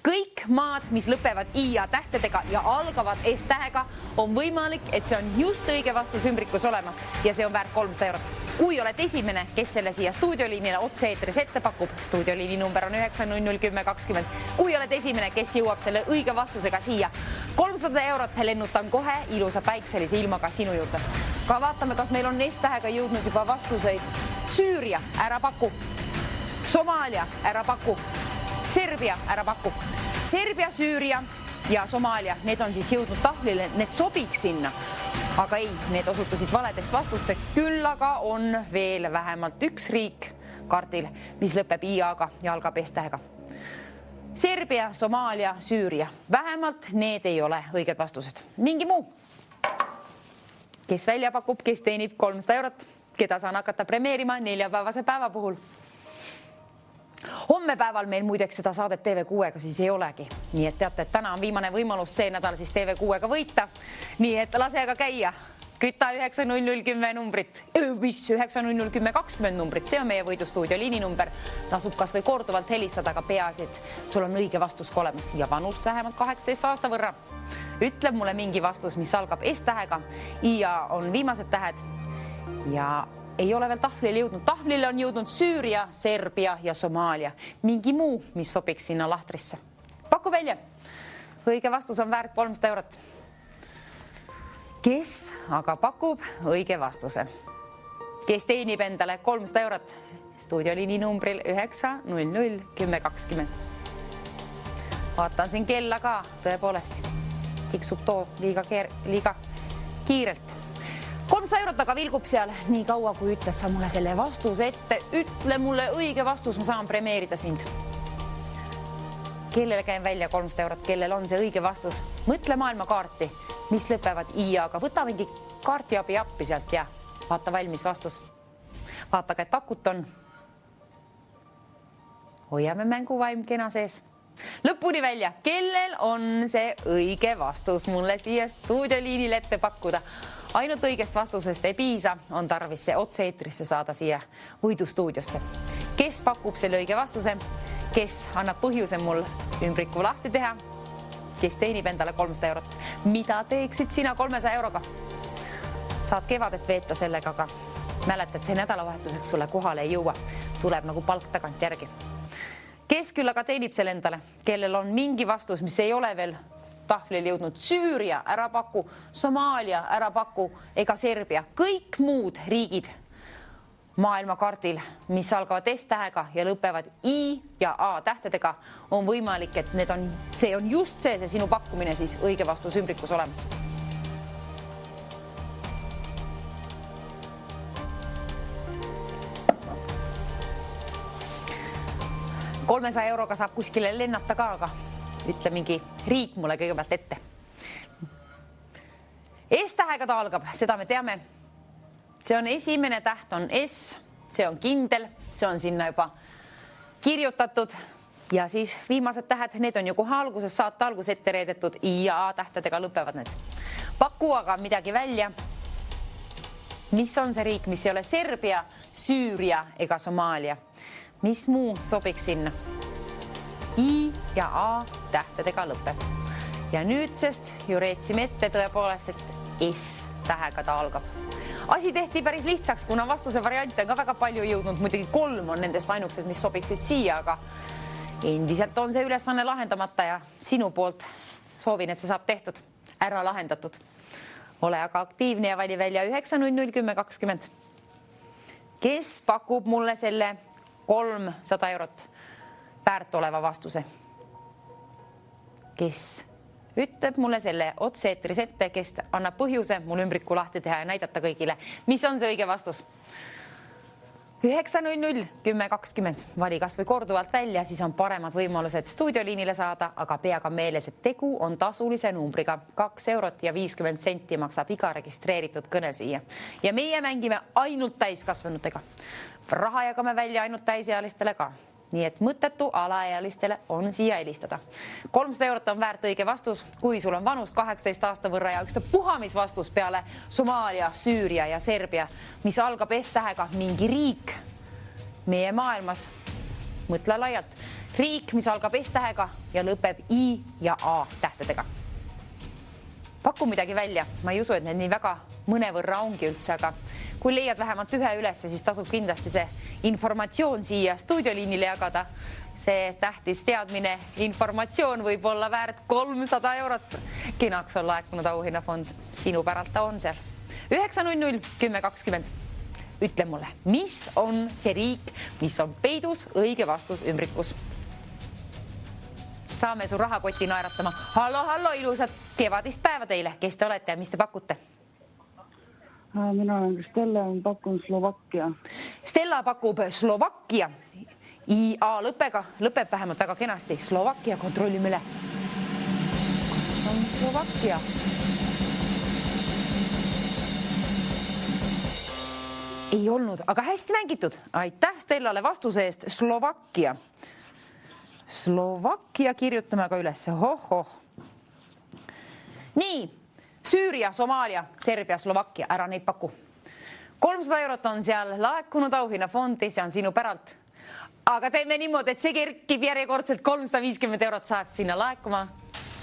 Kõik maad, mis lõpevad IA tähtedega ja algavad S-tähega, on võimalik, et see on just õige vastus ümbrikus olemas ja see on väärt 300 eurot. Kui oled esimene, kes selle siia stuudioliinile otse-eetris ette pakub, stuudioliini number on 9, 0, 0, 10, 20. Kui oled esimene, kes jõuab selle õige vastusega siia, 300 eurot lennutan kohe ilusa päikselise ilmaga sinu juurde. Ka vaatame, kas meil on S-tähega jõudnud juba vastuseid. Süüria, ära paku. Somaalia, ära paku. Serbia, ära paku. Serbia, Süüria ja Somaalia, need on siis jõudnud tahvlile, need sobiks sinna. Aga ei, need osutusid valedeks vastusteks, küll aga on veel vähemalt üks riik kaardil, mis lõpeb IA-ga ja algab S-tähega. Serbia, Somaalia, Süüria. Vähemalt need ei ole õiged vastused. Mingi muu. Kes välja pakub, kes teenib 300 eurot, keda saan hakata premeerima neljapäevase päeva puhul. Homme päeval meil muideks seda saadet TV6-ga siis ei olegi. Nii et teate, et täna on viimane võimalus see nädal siis TV6-ga võita. Nii et lase aga käia. Küta 90010 numbrit, mis 9001020 numbrit, see on meie võidustuudio liininumber. Tasub kas või korduvalt helistada, aga peaasi, et sul on õige vastus olemas ja vanust vähemalt 18 aasta võrra. Ütleb mulle mingi vastus, mis algab S-tähega ja on viimased tähed ja ei ole veel tahvlile jõudnud. Tahvlile on jõudnud Süüria, Serbia ja Somaalia. Mingi muu, mis sobiks sinna lahtrisse. Paku välja. Õige vastus on väärt 300 eurot. Kes aga pakub õige vastuse? Kes teenib endale 300 eurot? Stuudioliini numbril 9001020. Vaatan siin kella ka, tõepoolest. Tiksub too liiga kiirelt. 300 eurot aga vilgub seal nii kaua, kui ütled sa mulle selle vastuse ette. Ütle mulle õige vastus, ma saan premeerida sind. Kellele käin välja 300 eurot, kellel on see õige vastus? Mõtle maailmakaarti, mis lõpevad I-aga. Võta mingi kaartiabi appi sealt ja vaata valmis vastus. Vaata, et takut on. Hoiame mänguvaim kena sees. Lõpuni välja, kellel on see õige vastus mulle siia stuudioliinile ette pakkuda? Ainult õigest vastusest ei piisa, on tarvis see otse-eetrisse saada siia võidustuudiosse. Kes pakub selle õige vastuse? Kes annab põhjuse mul ümbriku lahti teha? Kes teenib endale 300 eurot? Mida teeksid sina 300 euroga? Saad kevadet veeta sellega, aga mäletad, see nädalavahetuseks sulle kohale ei jõua. Tuleb nagu palk tagant järgi. Kes küll aga teenib selle endale? Kellel on mingi vastus, mis ei ole veel tahvlil jõudnud? Süüria ära paku, Somaalia ära paku ega Serbia. Kõik muud riigid maailmakaardil, mis algavad S-tähega ja lõpevad I ja A tähtedega, on võimalik, et see on just see sinu pakkumine siis õige vastus ümbrikus olemas. €300 euroga saab kuskile lennata ka, aga ütle mingi riik mulle kõigepealt ette. S-tähega ta algab, seda me teame. See on esimene täht, on S, see on kindel, see on sinna juba kirjutatud ja siis viimased tähed, need on ju kohe alguses, saate algus ette reedetud, I ja A tähtedega lõpevad need. Paku aga midagi välja. Mis on see riik, mis ei ole Serbia, Süüria ega Somaalia? Mis muu sobiks sinna? I ja A tähtedega lõpeb. Ja nüüdsest ju reetsime ette tõepoolest, et S tähega ta algab. Asi tehti päris lihtsaks, kuna vastuse variante on ka väga palju jõudnud. Muidugi 3 on nendest ainuksed, mis sobiksid siia, aga endiselt on see ülesanne lahendamata ja sinu poolt soovin, et see saab tehtud, ära lahendatud. Ole aga aktiivne ja vali välja 9001020. Kes pakub mulle selle 300 eurot väärt oleva vastuse? Kes ütleb mulle selle otse-eetris ette, kes annab põhjuse mul ümbriku lahti teha ja näidata kõigile, mis on see õige vastus? 9001020. Vali kas või korduvalt välja, siis on paremad võimalused stuudioliinile saada, aga peaga meeles, et tegu on tasulise numbriga. 2 eurot ja 50 senti maksab iga registreeritud kõne siia. Ja meie mängime ainult täiskasvanutega. Raha jagame välja ainult täisealistele ka. Nii et mõttetu alaealistele on siia helistada. 300 eurot on väärt õige vastus, kui sul on vanust 18 aasta võrra ja üks puhamisvastus peale Somaalia, Süüria ja Serbia, mis algab S-tähega, mingi riik meie maailmas. Mõtle laialt. Riik, mis algab S-tähega ja lõpeb I ja A tähtedega. Paku midagi välja. Ma ei usu, et need nii väga mõnevõrra ongi üldse, aga kui leiad vähemalt ühe ülesse, siis tasub kindlasti see informatsioon siia stuudioliinile jagada. See tähtis teadmine, informatsioon võib olla väärt 300 eurot. Kenaks on laekunud auhinnafond. Sinu päralt ta on seal. 9001020. Ütle mulle, mis on see riik, mis on peidus õige vastus ümbrikus? Saame su rahakoti naeratama. Hallo, ilusat kevadist päeva teile. Kes te olete ja mis te pakute? Mina olen Stella, pakun Slovakkia. Stella pakub Slovakkia. IA lõpeb vähemalt väga kenasti. Slovakkia, kontrollime üle. Kas on Slovakkia? Ei olnud, aga hästi mängitud. Aitäh Stellale vastuse eest. Slovakkia. Slovakkia kirjutame aga üles. Hohoh. Nii, Süüria, Somaalia, Serbia, Slovakkia, ära neid paku. 300 eurot on seal laekunud auhinnafondi, see on sinu päralt. Aga teeme niimoodi, et see kerkib järjekordselt 350 eurot saab sinna laekuma.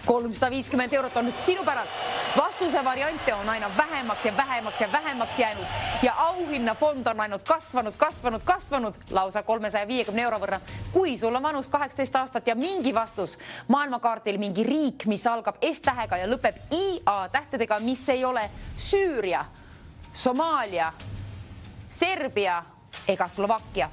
350 eurot on nüüd sinu päralt. Vastuse variante on aina vähemaks ja vähemaks ja vähemaks jäänud ja auhinnafond on ainult kasvanud lausa 350 euro võrra. Kui sul on vanus 18 aastat ja mingi vastus maailmakaardil mingi riik, mis algab S-tähega ja lõpeb IA tähtedega, mis ei ole Süüria, Somaalia, Serbia ega Slovakkia,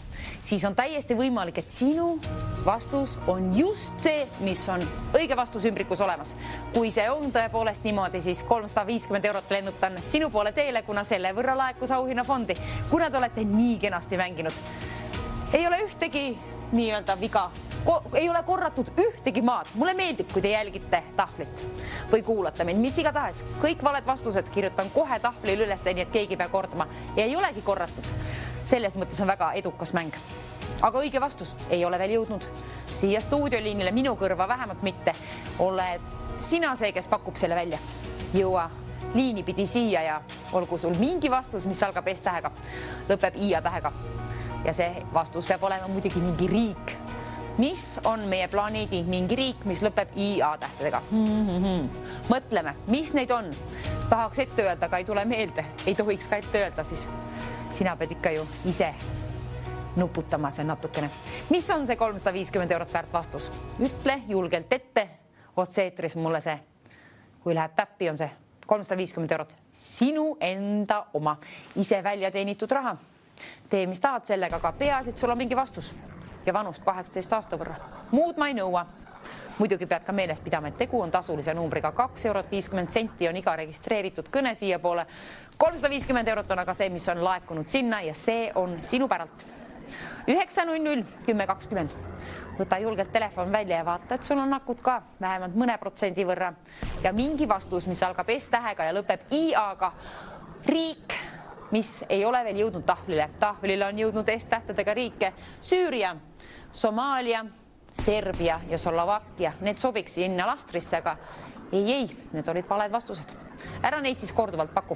siis on täiesti võimalik, et sinu vastus on just see, mis on õige vastus ümbrikus olemas. Kui see on tõepoolest niimoodi, siis 350 eurot lennutan sinu poole teele, kuna selle võrra laekus auhinnafondi. Kuna te olete nii kenasti mänginud, ei ole ühtegi nii-öelda viga, ei ole korratud ühtegi maad. Mulle meeldib, kui te jälgite tahvlit või kuulate mind, mis igatahes. Kõik valed vastused kirjutan kohe tahvlil üles, nii et keegi ei pea kordama ja ei olegi korratud. Selles mõttes on väga edukas mäng. Aga õige vastus ei ole veel jõudnud siia stuudioliinile, minu kõrva vähemalt mitte. Ole sina see, kes pakub selle välja. Jõua liini pidi siia ja olgu sul mingi vastus, mis algab S-tähega, lõpeb IA tähega. Ja see vastus peab olema muidugi mingi riik. Mis on meie planeedi mingi riik, mis lõpeb IA tähtedega? Mõtleme, mis neid on? Tahaks ette öelda, aga ei tule meelde. Ei tohiks ka ette öelda, siis sina pead ikka ju ise nuputama see natukene. Mis on see 350 eurot väärt vastus? Ütle julgelt ette, otse-eetris mulle see. Kui läheb täppi, on see 350 eurot. Sinu enda oma, ise välja teenitud raha. Tee, mis tahad sellega, aga peaasi, et sul on mingi vastus ja vanust 18 aasta võrra. Muud ma ei nõua. Muidugi pead ka meeles pidama, et tegu on tasulise numbriga 2 eurot 50 senti on iga registreeritud kõne siia poole. 350 eurot on aga see, mis on laekunud sinna ja see on sinu päralt. 900 1020. Võta julgelt telefon välja ja vaata, et sul on akud ka vähemalt mõne protsendi võrra ja mingi vastus, mis algab S-tähega ja lõpeb IA-ga. Riik, mis ei ole veel jõudnud tahvlile. Tahvlile on jõudnud S-tähtedega riike Süüria, Somaalia, Serbia ja Slovakkia. Need sobiks sinna lahtrisse, aga ei, need olid valed vastused. Ära neid siis korduvalt paku.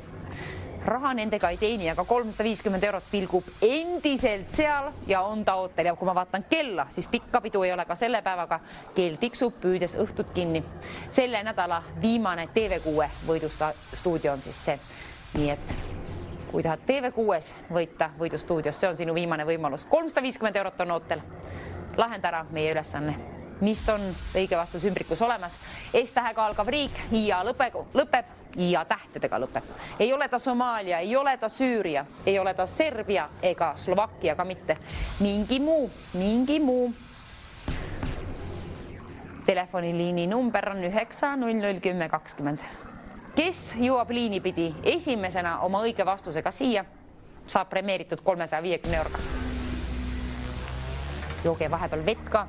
Raha nendega ei teeni, aga 350 eurot pilgub endiselt seal ja on ta ootel. Ja kui ma vaatan kella, siis pikka pidu ei ole ka selle päevaga. Kell tiksub püüdes õhtut kinni. Selle nädala viimane TV6 võidustuudio on siis see. Nii et kui tahad TV6 võita võidustuudios, see on sinu viimane võimalus. 350 eurot on ootel. Lahenda ära meie ülesanne. Mis on õige vastus ümbrikus olemas? S-tähega algav riik, IA lõpeb, IA tähtedega lõpeb. Ei ole ta Somaalia, ei ole ta Süüria, ei ole ta Serbia ega Slovakkia ka mitte. Mingi muu. Telefoniliini number on 900 10 20. Kes jõuab liini pidi esimesena oma õige vastusega siia, saab premeeritud 350 euroga. Jooge vahepeal vett ka.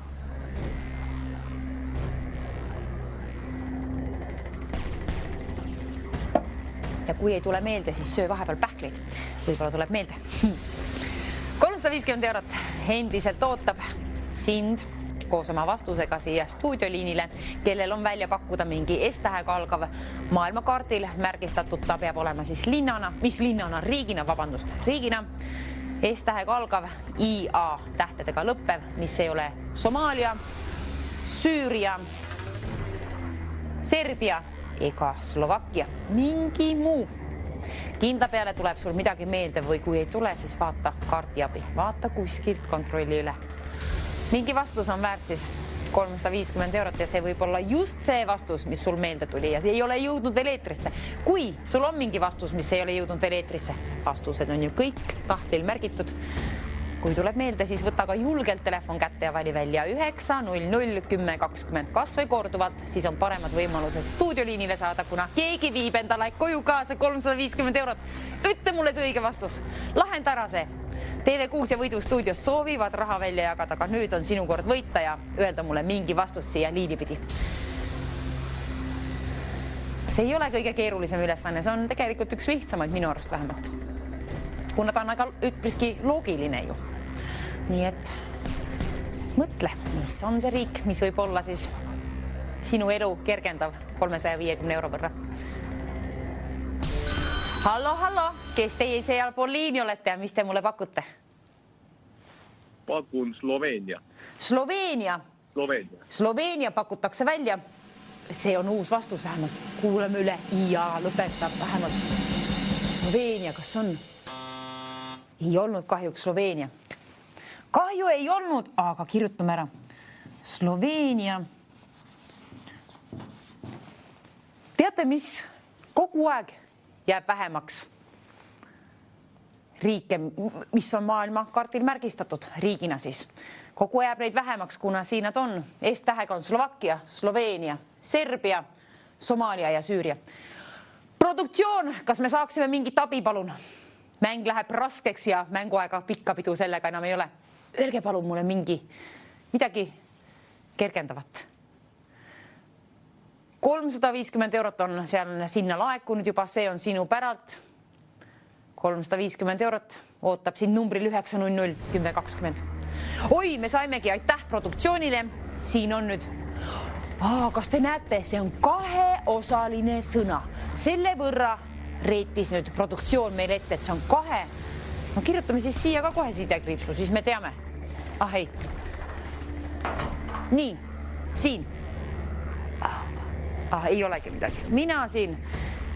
Ja kui ei tule meelde, siis söö vahepeal pähkleid. Võib-olla tuleb meelde. 350 eurot endiselt ootab sind koos oma vastusega siia stuudioliinile, kellel on välja pakkuda mingi S-tähega algav maailmakaardil märgistatud. Ta peab olema siis linnana, riigina. S-tähega algav, IA tähtedega lõppev, mis ei ole Somaalia, Süüria, Serbia ega Slovakkia. Mingi muu. Kindla peale tuleb sul midagi meelde või kui ei tule, siis vaata kaarti abi. Vaata kuskilt kontrolli üle. Mingi vastus on väärt siis 350 eurot ja see võib olla just see vastus, mis sul meelde tuli ja ei ole jõudnud veel eetrisse. Kui sul on mingi vastus, mis ei ole jõudnud veel eetrisse, vastused on ju kõik tahvlil märgitud. Kui tuleb meelde, siis võta ka julgelt telefon kätte ja vali välja 900 10 20. Kas või korduvalt, siis on paremad võimalused stuudioliinile saada, kuna keegi viib endale koju kaasa 350 eurot. Ütle mulle see õige vastus. Lahenda ära see. TV6 ja võidustuudios soovivad raha välja jagada, aga nüüd on sinu kord võita ja öelda mulle mingi vastus siia liini pidi. See ei ole kõige keerulisem ülesanne, see on tegelikult üks lihtsamaid minu arust vähemalt. Kuna ta on aga üpriski loogiline ju. Nii et mõtle, mis on see riik, mis võib olla siis sinu elu kergendav 350 euro võrra. Hallo, kes teie sealpool liini olete ja mis te mulle pakute? Pakun Sloveenia. Sloveenia pakutakse välja. See on uus vastus vähemalt. Kuuleme üle ja lõpetab vähemalt. Sloveenia, kas on? Ei olnud kahjuks Sloveenia. Kahju ei olnud, aga kirjutame ära. Sloveenia. Teate, mis kogu aeg jääb vähemaks? Riike, mis on maailmakaardil märgistatud riigina siis. Kogu jääb neid vähemaks, kuna siin nad on. S-tähega on Slovakkia, Sloveenia, Serbia, Somaalia ja Süüria. Produktsioon, kas me saaksime mingit abi, palun? Mäng läheb raskeks ja mänguaega pikka pidu sellega enam ei ole. Öelge palun mulle midagi kergendavat. 350 eurot on sinna laekunud juba, see on sinu päralt. 350 eurot ootab sind numbril 900 1020. Oi, me saimegi, aitäh produktsioonile. Siin on nüüd, kas te näete, see on kaheosaline sõna. Selle võrra reetis nüüd produktsioon meile ette, et see on kahe. No kirjutame siis siia ka kohe sidekriipsu, siis me teame. Ei. Nii, siin. Ei olegi midagi. Mina siin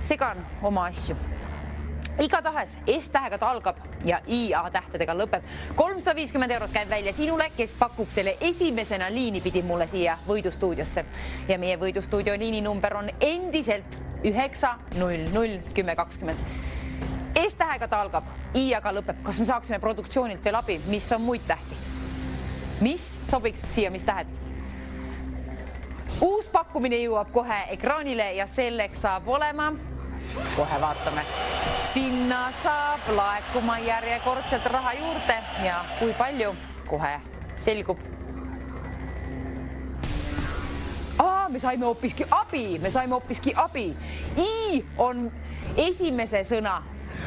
segan oma asju. Igatahes S-tähega ta algab ja IA-tähtedega lõpeb. 350 eurot käib välja sinule, kes pakub selle esimesena liini pidi mulle siia võidustuudiosse. Ja meie võidustuudio liininumber on endiselt 900 1020. S-tähega ta algab, IA-ga lõpeb. Kas me saaksime produktsioonilt veel abi? Mis on muid tähti? Mis sobiks siia, mis tähed? Uus pakkumine jõuab kohe ekraanile ja selleks saab olema... Kohe vaatame. Sinna saab laekuma järjekordselt raha juurde ja kui palju kohe selgub. Me saime hoopiski abi. I on esimese sõna.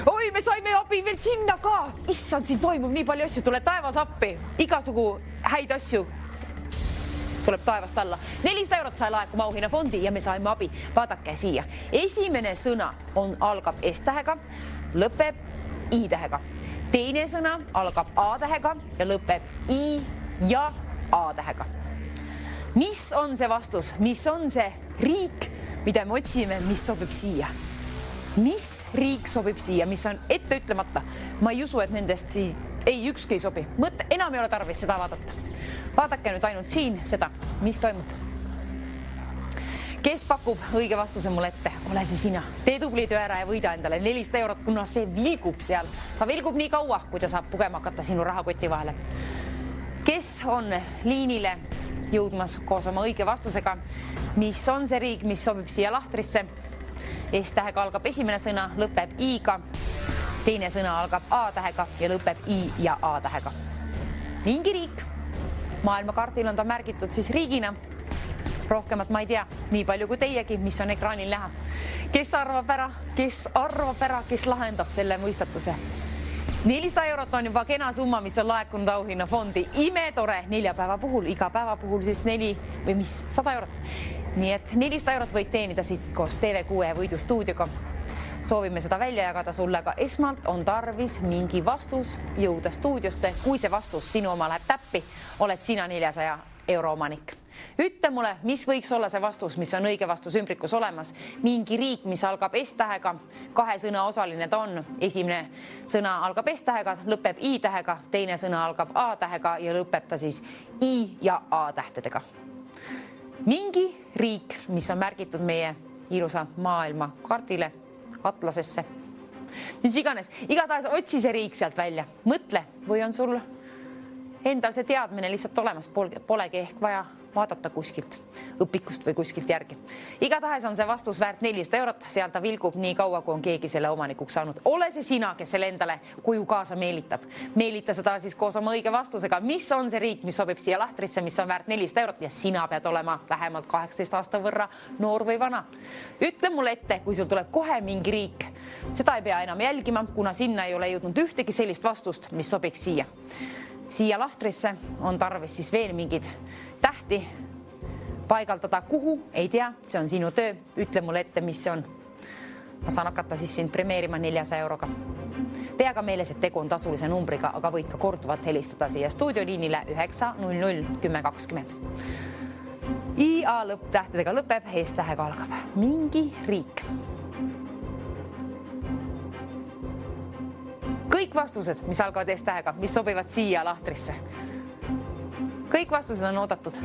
Oi, me saime abi veel sinna ka. Issand, siin toimub nii palju asju, tule taevas appi. Igasugu häid asju tuleb taevast alla. 400 eurot sai laekuma auhinnafondi ja me saime abi. Vaadake siia. Esimene sõna algab S-tähega, lõpeb I-tähega. Teine sõna algab A-tähega ja lõpeb I ja A-tähega. Mis on see vastus? Mis on see riik, mida me otsime, mis sobib siia? Mis riik sobib siia, mis on ette ütlemata? Ma ei usu, et nendest ei ükski ei sobi. Enam ei ole tarvis seda vaadata. Vaadake nüüd ainult siin seda, mis toimub. Kes pakub õige vastuse mulle ette? Ole see sina. Tee tubli töö ära ja võida endale 400 eurot, kuna see vilgub seal. Ta vilgub nii kaua, kui ta saab pugema hakata sinu rahakoti vahele. Kes on liinile jõudmas koos oma õige vastusega? Mis on see riik, mis sobib siia lahtrisse? S-tähega algab esimene sõna, lõpeb I-ga. Teine sõna algab A-tähega ja lõpeb I ja A-tähega. Mingi riik. Maailmakaardil on ta märgitud siis riigina. Rohkemat ma ei tea, nii palju kui teiegi, mis on ekraanil näha. Kes arvab ära, kes lahendab selle mõistatuse? 400 eurot on juba kena summa, mis on laekunud auhinnafondi. Imetore 4 päeva puhul, iga päeva puhul siis 100 eurot. Nii et 400 eurot võid teenida siit koos TV6 võidustuudioga. Soovime seda välja jagada sulle, aga esmalt on tarvis mingi vastus jõuda stuudiosse. Kui see vastus sinu oma läheb täppi, oled sina 400 euro omanik. Ütle mulle, mis võiks olla see vastus, mis on õige vastus ümbrikus olemas. Mingi riik, mis algab S-tähega, 2 sõna osaline ta on. Esimene sõna algab S-tähega, lõpeb I-tähega, teine sõna algab A-tähega ja lõpeb ta siis I ja A-tähtedega. Mingi riik, mis on märgitud meie ilusa maailma kaardile, atlasesse. Mis iganes, igatahes otsi see riik sealt välja. Mõtle, või on sul endal see teadmine lihtsalt olemas, polegi ehk vaja vaadata kuskilt õpikust või kuskilt järgi. Igatahes on see vastus väärt 400 eurot, seal ta vilgub nii kaua, kui on keegi selle omanikuks saanud. Ole see sina, kes selle endale koju kaasa meelitab. Meelita seda siis koos oma õige vastusega. Mis on see riik, mis sobib siia lahtrisse, mis on väärt 400 eurot ja sina pead olema vähemalt 18 aasta võrra noor või vana. Ütle mulle ette, kui sul tuleb kohe mingi riik. Seda ei pea enam jälgima, kuna sinna ei ole jõudnud ühtegi sellist vastust, mis sobiks siia. siia lahtrisse on tarvis siis veel mingid tähti paigaldada. Kuhu? Ei tea, see on sinu töö. Ütle mulle ette, mis see on. Ma saan hakata siis sind premeerima 400 euroga. Pea ka meeles, et tegu on tasulise numbriga, aga võid ka korduvalt helistada siia stuudioliinile 900 10 20. IA lõpptähtedega lõpeb, S-tähega algab. Mingi riik. Kõik vastused, mis algavad S-tähega, mis sobivad siia lahtrisse. Kõik vastused on oodatud.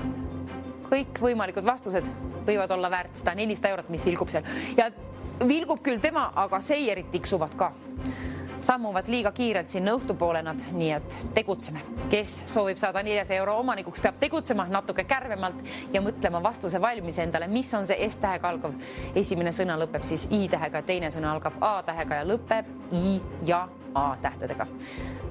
Kõik võimalikud vastused võivad olla väärt seda 400 eurot, mis vilgub seal. Ja vilgub küll tema, aga seierid tiksuvad ka. Sammuvad liiga kiirelt sinna õhtupoole nad, nii et tegutseme. Kes soovib saada 400 euro omanikuks, peab tegutsema natuke kärvemalt ja mõtlema vastuse valmis endale, mis on see S-tähega algav. Esimene sõna lõpeb siis I-tähega, teine sõna algab A-tähega ja lõpeb I ja A-tähtedega.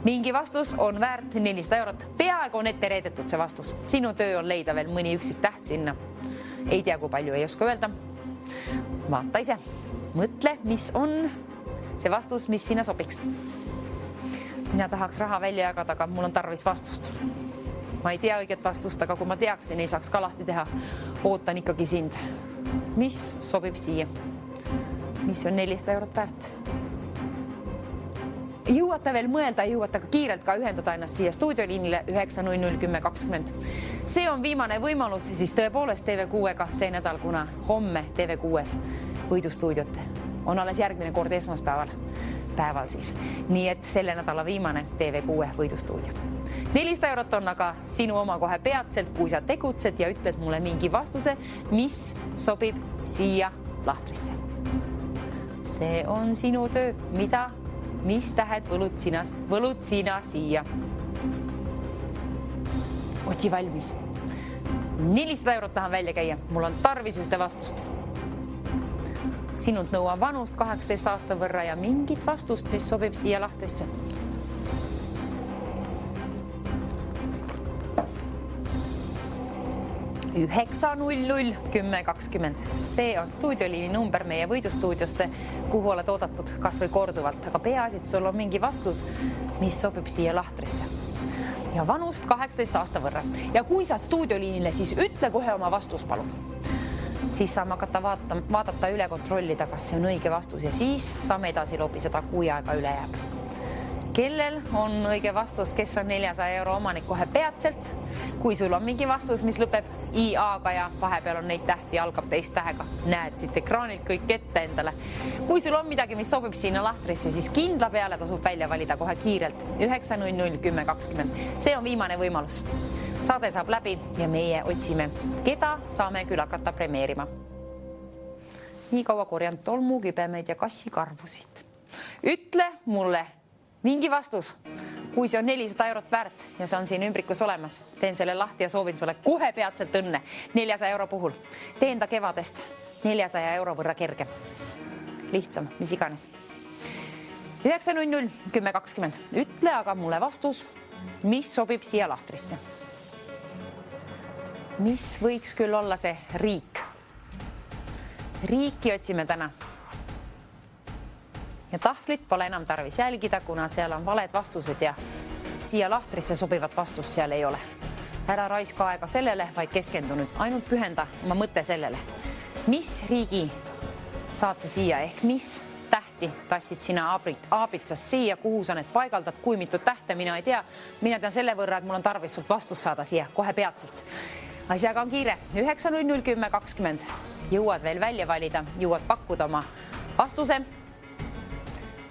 Mingi vastus on väärt 400 eurot. Peaaegu on ette reedetud see vastus. Sinu töö on leida veel mõni üksik täht sinna. Ei tea, kui palju, ei oska öelda. Vaata ise. Mõtle, mis on see vastus, mis sinna sobiks. Mina tahaks raha välja jagada, aga mul on tarvis vastust. Ma ei tea õiget vastust, aga kui ma teaksin, ei saaks ka lahti teha. Ootan ikkagi sind. Mis sobib siia? Mis on 400 eurot väärt? Jõuate veel mõelda, jõuate ka kiirelt ka ühendada ennast siia stuudioliinile 900 10 20. See on viimane võimalus, siis tõepoolest TV6-ga see nädal, kuna homme TV6-s võidustuudiot on alles järgmine kord esmaspäeval siis. Nii et selle nädala viimane TV6 võidustuudio. 400 eurot on aga sinu oma kohe peatselt, kui sa tegutsed ja ütled mulle mingi vastuse, mis sobib siia lahtrisse. See on sinu töö. Mis tähed võlud sina siia? Otsi valmis. 400 eurot tahan välja käia. Mul on tarvis ühte vastust. Sinult nõuan vanust 18 aasta võrra ja mingit vastust, mis sobib siia lahtrisse. Üheksa 00 10 20. See on stuudioliini number meie võidustuudiosse, kuhu oled oodatud kas või korduvalt, aga peaasi, et sul on mingi vastus, mis sobib siia lahtrisse. Ja vanust 18 aasta võrra. Ja kui saad stuudioliinile, siis ütle kohe oma vastus, palun. Siis saame hakata vaadata üle kontrollida, kas see on õige vastus ja siis saame edasi lobiseda, kui aega üle jääb. Kellel on õige vastus, kes on 400 euro omanik kohe peatselt? Kui sul on mingi vastus, mis lõpeb IA-ga ja vahepeal on neid tähti, algab teist tähega. Näed siit ekraanilt kõik ette endale. Kui sul on midagi, mis sobib sinna lahtrisse, siis kindla peale tasub välja valida kohe kiirelt 900 10 20. See on viimane võimalus. Saade saab läbi ja meie otsime, keda saame küll hakata premeerima. Nii kaua korjanud tolmukübemeid ja kassikarvusid. Ütle mulle mingi vastus, kui see on 400 eurot väärt ja see on siin ümbrikus olemas. Teen selle lahti ja soovin sulle kohe peatselt õnne 400 euro puhul. Teen ta kevadest 400 euro võrra kergem. Lihtsam, mis iganes. 900 10 20. Ütle aga mulle vastus, mis sobib siia lahtrisse. Mis võiks küll olla see riik? Riiki otsime täna. Ja tahvlit pole enam tarvis jälgida, kuna seal on valed vastused ja siia lahtrisse sobivat vastust seal ei ole. Ära raiska aega sellele, vaid keskendu nüüd. Ainult pühenda oma mõtte sellele. Mis riigi saad sa siia ehk mis tähti tassid sina aabitsast siia, kuhu sa need paigaldad, kui mitu tähte, mina ei tea. Mina tean selle võrra, et mul on tarvis sult vastus saada siia kohe peatselt. Asjaga on kiire. 900 10 20. Jõuad veel välja valida, jõuad pakkuda oma vastuse.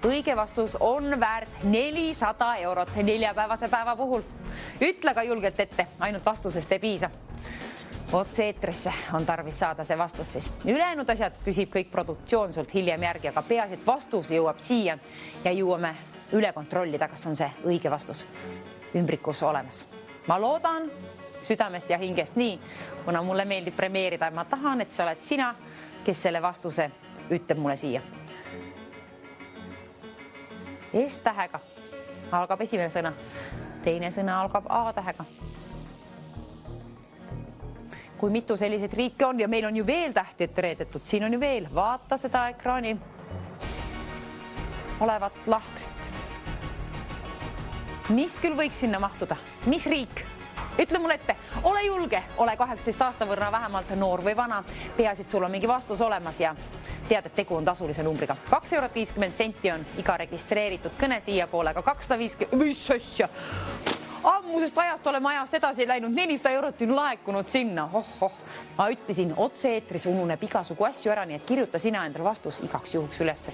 Õige vastus on väärt 400 eurot neljapäevase päeva puhul. Ütle ka julgelt ette, ainult vastusest ei piisa. Otse eetrisse on tarvis saada see vastus siis. Ülejäänud asjad küsib kõik produktsioon sult hiljem järgi, aga peaasi, et vastus jõuab siia ja jõuame üle kontrollida, kas on see õige vastus ümbrikus olemas. Ma loodan südamest ja hingest nii, kuna mulle meeldib premeerida. Ma tahan, et sa oled sina, kes selle vastuse ütleb mulle siia. S-tähega algab esimene sõna, teine sõna algab A-tähega. Kui mitu selliseid riike on ja meil on ju veel tähti ette reedetud, siin on ju veel, vaata seda ekraani olevat lahtrit. mis küll võiks sinna mahtuda? Mis riik? Ütle mulle ette, ole julge, ole 18 aasta võrra vähemalt noor või vana. Peasid sul on mingi vastus olemas ja tead, et tegu on tasulise numbriga. 2,50 € on iga registreeritud kõne siia poolega 250. Mis asja? Ammusest ajast oleme ajast edasi läinud, 400 € on laekunud sinna. Ma ütlesin, otse-eetris ununeb igasugu asju ära, nii et kirjuta sina endale vastus igaks juhuks üles.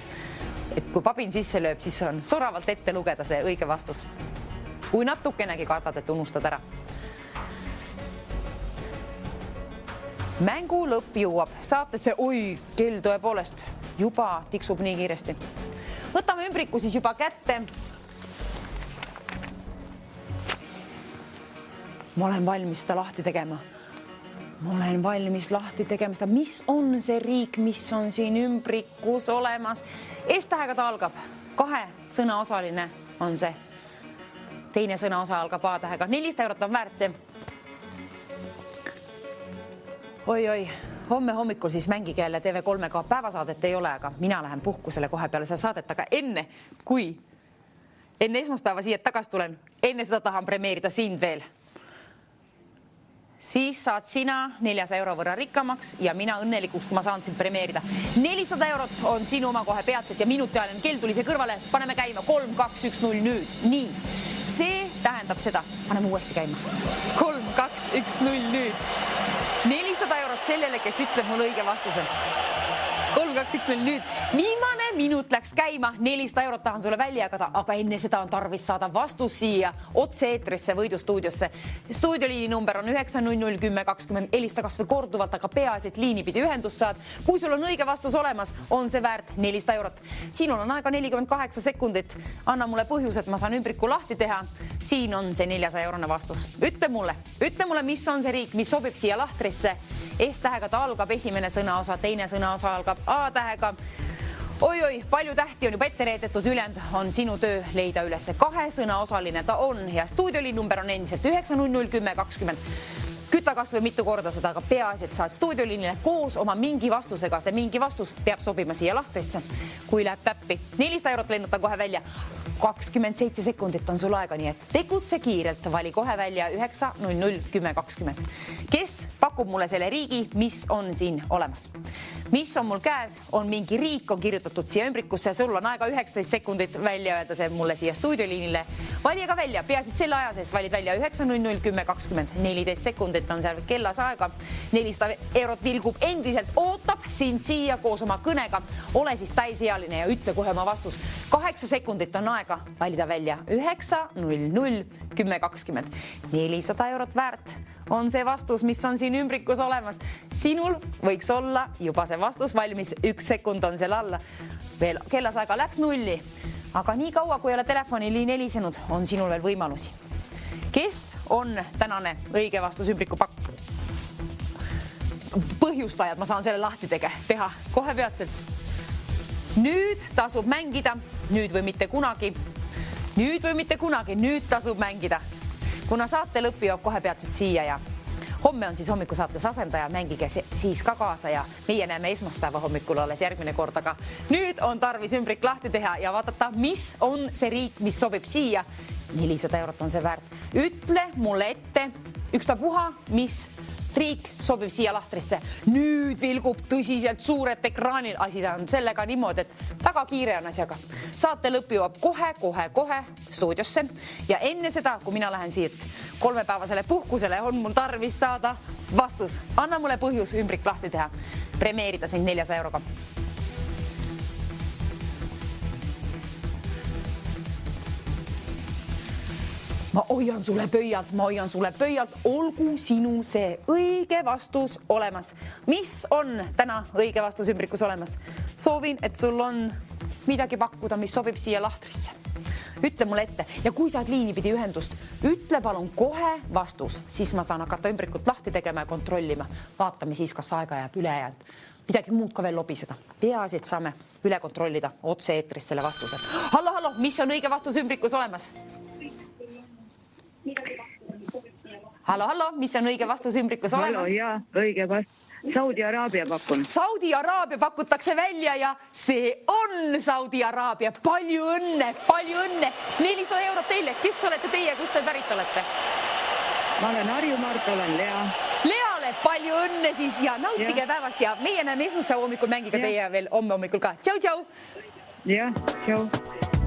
Et kui pabin sisse lööb, siis on soravalt ette lugeda see õige vastus. Kui natukenegi kardad, et unustad ära. Mängu lõpp jõuab saatesse. Oi, kell tõepoolest juba tiksub nii kiiresti. Võtame ümbriku siis juba kätte. Ma olen valmis seda lahti tegema. Ma olen valmis lahti tegema seda. Mis on see riik, mis on siin ümbrikus olemas? S-tähega ta algab. 2 sõna osaline on see. Teine sõna osa algab A-tähega. 400 € on väärt see. Oi, homme hommikul siis mängige jälle TV3-ga. Päevasaadet ei ole, aga mina lähen puhkusele kohe peale seda saadet, aga enne esmaspäeva siia tagasi tulen, enne seda tahan premeerida sind veel. Siis saad sina 400 € võrra rikkamaks ja mina õnnelikuks, kui ma saan sind premeerida. 400 € on sinu oma kohe peatselt ja minutiajaline kell tuli see kõrvale. Paneme käima 3, 2, 1, 0 nüüd. Nii, see tähendab seda. Paneme uuesti käima. 3, 2, 1, 0 nüüd. 400 € sellele, kes ütleb mul õige vastuse. 3, 2, 1, 0 nüüd. Viimane minut läks käima. 400 € tahan sulle välja jagada, aga enne seda on tarvis saada vastus siia otse-eetrisse võidustuudiosse. Stuudioliini number on 900 10 20. Helista kas või korduvalt, aga peaasi, et liini pidi ühendust saad. Kui sul on õige vastus olemas, on see väärt 400 €. Sinul on aega 48 sekundit. Anna mulle põhjus, et ma saan ümbriku lahti teha. Siin on see 400 € vastus. Ütle mulle, mis on see riik, mis sobib siia lahtrisse. S-tähega ta algab, esimene sõnaosa, teine sõnaosa algab A-tähega. Oi, palju tähti on juba ette reedetud, ülend on sinu töö leida üles. 2 sõna osaline ta on ja stuudioliin number on endiselt 900 10 20. Küta kas või mitu korda seda, aga peaasi, et saad stuudioliinile koos oma mingi vastusega. See mingi vastus peab sobima siia lahtrisse. Kui läheb täppi, 400 € lennutan kohe välja. 27 sekundit on sul aega, nii et tegutse kiirelt, vali kohe välja 900 10 20. Kes pakub mulle selle riigi, mis on siin olemas? Mis on mul käes? On mingi riik, on kirjutatud siia ümbrikusse. Sul on aega 19 sekundit välja öelda see mulle siia stuudioliinile. Vali aga välja, peaasi selle aja sees valid välja 900 10 20. 14 sekundit on seal kellas aega. 400 € vilgub endiselt, ootab sind siia koos oma kõnega. Ole siis täisealine ja ütle kohe oma vastus. 8 sekundit on aega valida välja 900 10 20. 400 € väärt on see vastus, mis on siin ümbrikus olemas. Sinul võiks olla juba see vastus valmis. 1 sekund on seal alla. Veel kellas aega läks 0. Aga nii kaua, kui ei ole telefoniliin helisenud, on sinul veel võimalusi. Kes on tänane õige vastus ümbriku pakk? Põhjustajad, ma saan selle lahti teha kohe peatselt. Nüüd tasub mängida, nüüd või mitte kunagi. Nüüd tasub mängida. Kuna saate lõpp jõuab kohe peatselt siia ja homme on siis hommikusaates asendaja, mängige siis ka kaasa ja meie näeme esmaspäeva hommikul alles järgmine kord, aga nüüd on tarvis ümbrik lahti teha ja vaadata, mis on see riik, mis sobib siia. 400 € on see väärt. Ütle mulle ette ükstapuha, mis riik sobib siia lahtrisse. Nüüd vilgub tõsiselt suurelt ekraanil. Asi on sellega niimoodi, et väga kiire on asjaga. Saate lõpp jõuab kohe stuudiosse ja enne seda, kui mina lähen siit 3-päevasele puhkusele, on mul tarvis saada vastus. Anna mulle põhjus ümbrik lahti teha. Premeerida sind 400 €. Ma hoian sulle pöialt, olgu sinu see õige vastus olemas. Mis on täna õige vastus ümbrikus olemas? Soovin, et sul on midagi pakkuda, mis sobib siia lahtrisse. Ütle mulle ette ja kui saad liini pidi ühendust, ütle palun kohe vastus, siis ma saan hakata ümbrikut lahti tegema ja kontrollima. Vaatame siis, kas aega jääb üle jäänud. Midagi muud ka veel lobiseda. Peaasi, et saame üle kontrollida otse-eetris selle vastuse. Hallo, mis on õige vastus ümbrikus olemas? hallo, mis on õige vastus ümbrikus olemas? Jaa, õige vastus. Saudi Araabia pakun. Saudi Araabia pakutakse välja ja see on Saudi Araabia. Palju õnne, 400 eurot teile. Kes olete teie, kust te pärit olete? Ma olen Harjumaalt, olen Lea. Leale palju õnne siis ja nautige päevast ja meie näeme esmaspäeva hommikul, mängige teie veel homme hommikul ka. Tšau, tšau! Jah, tšau!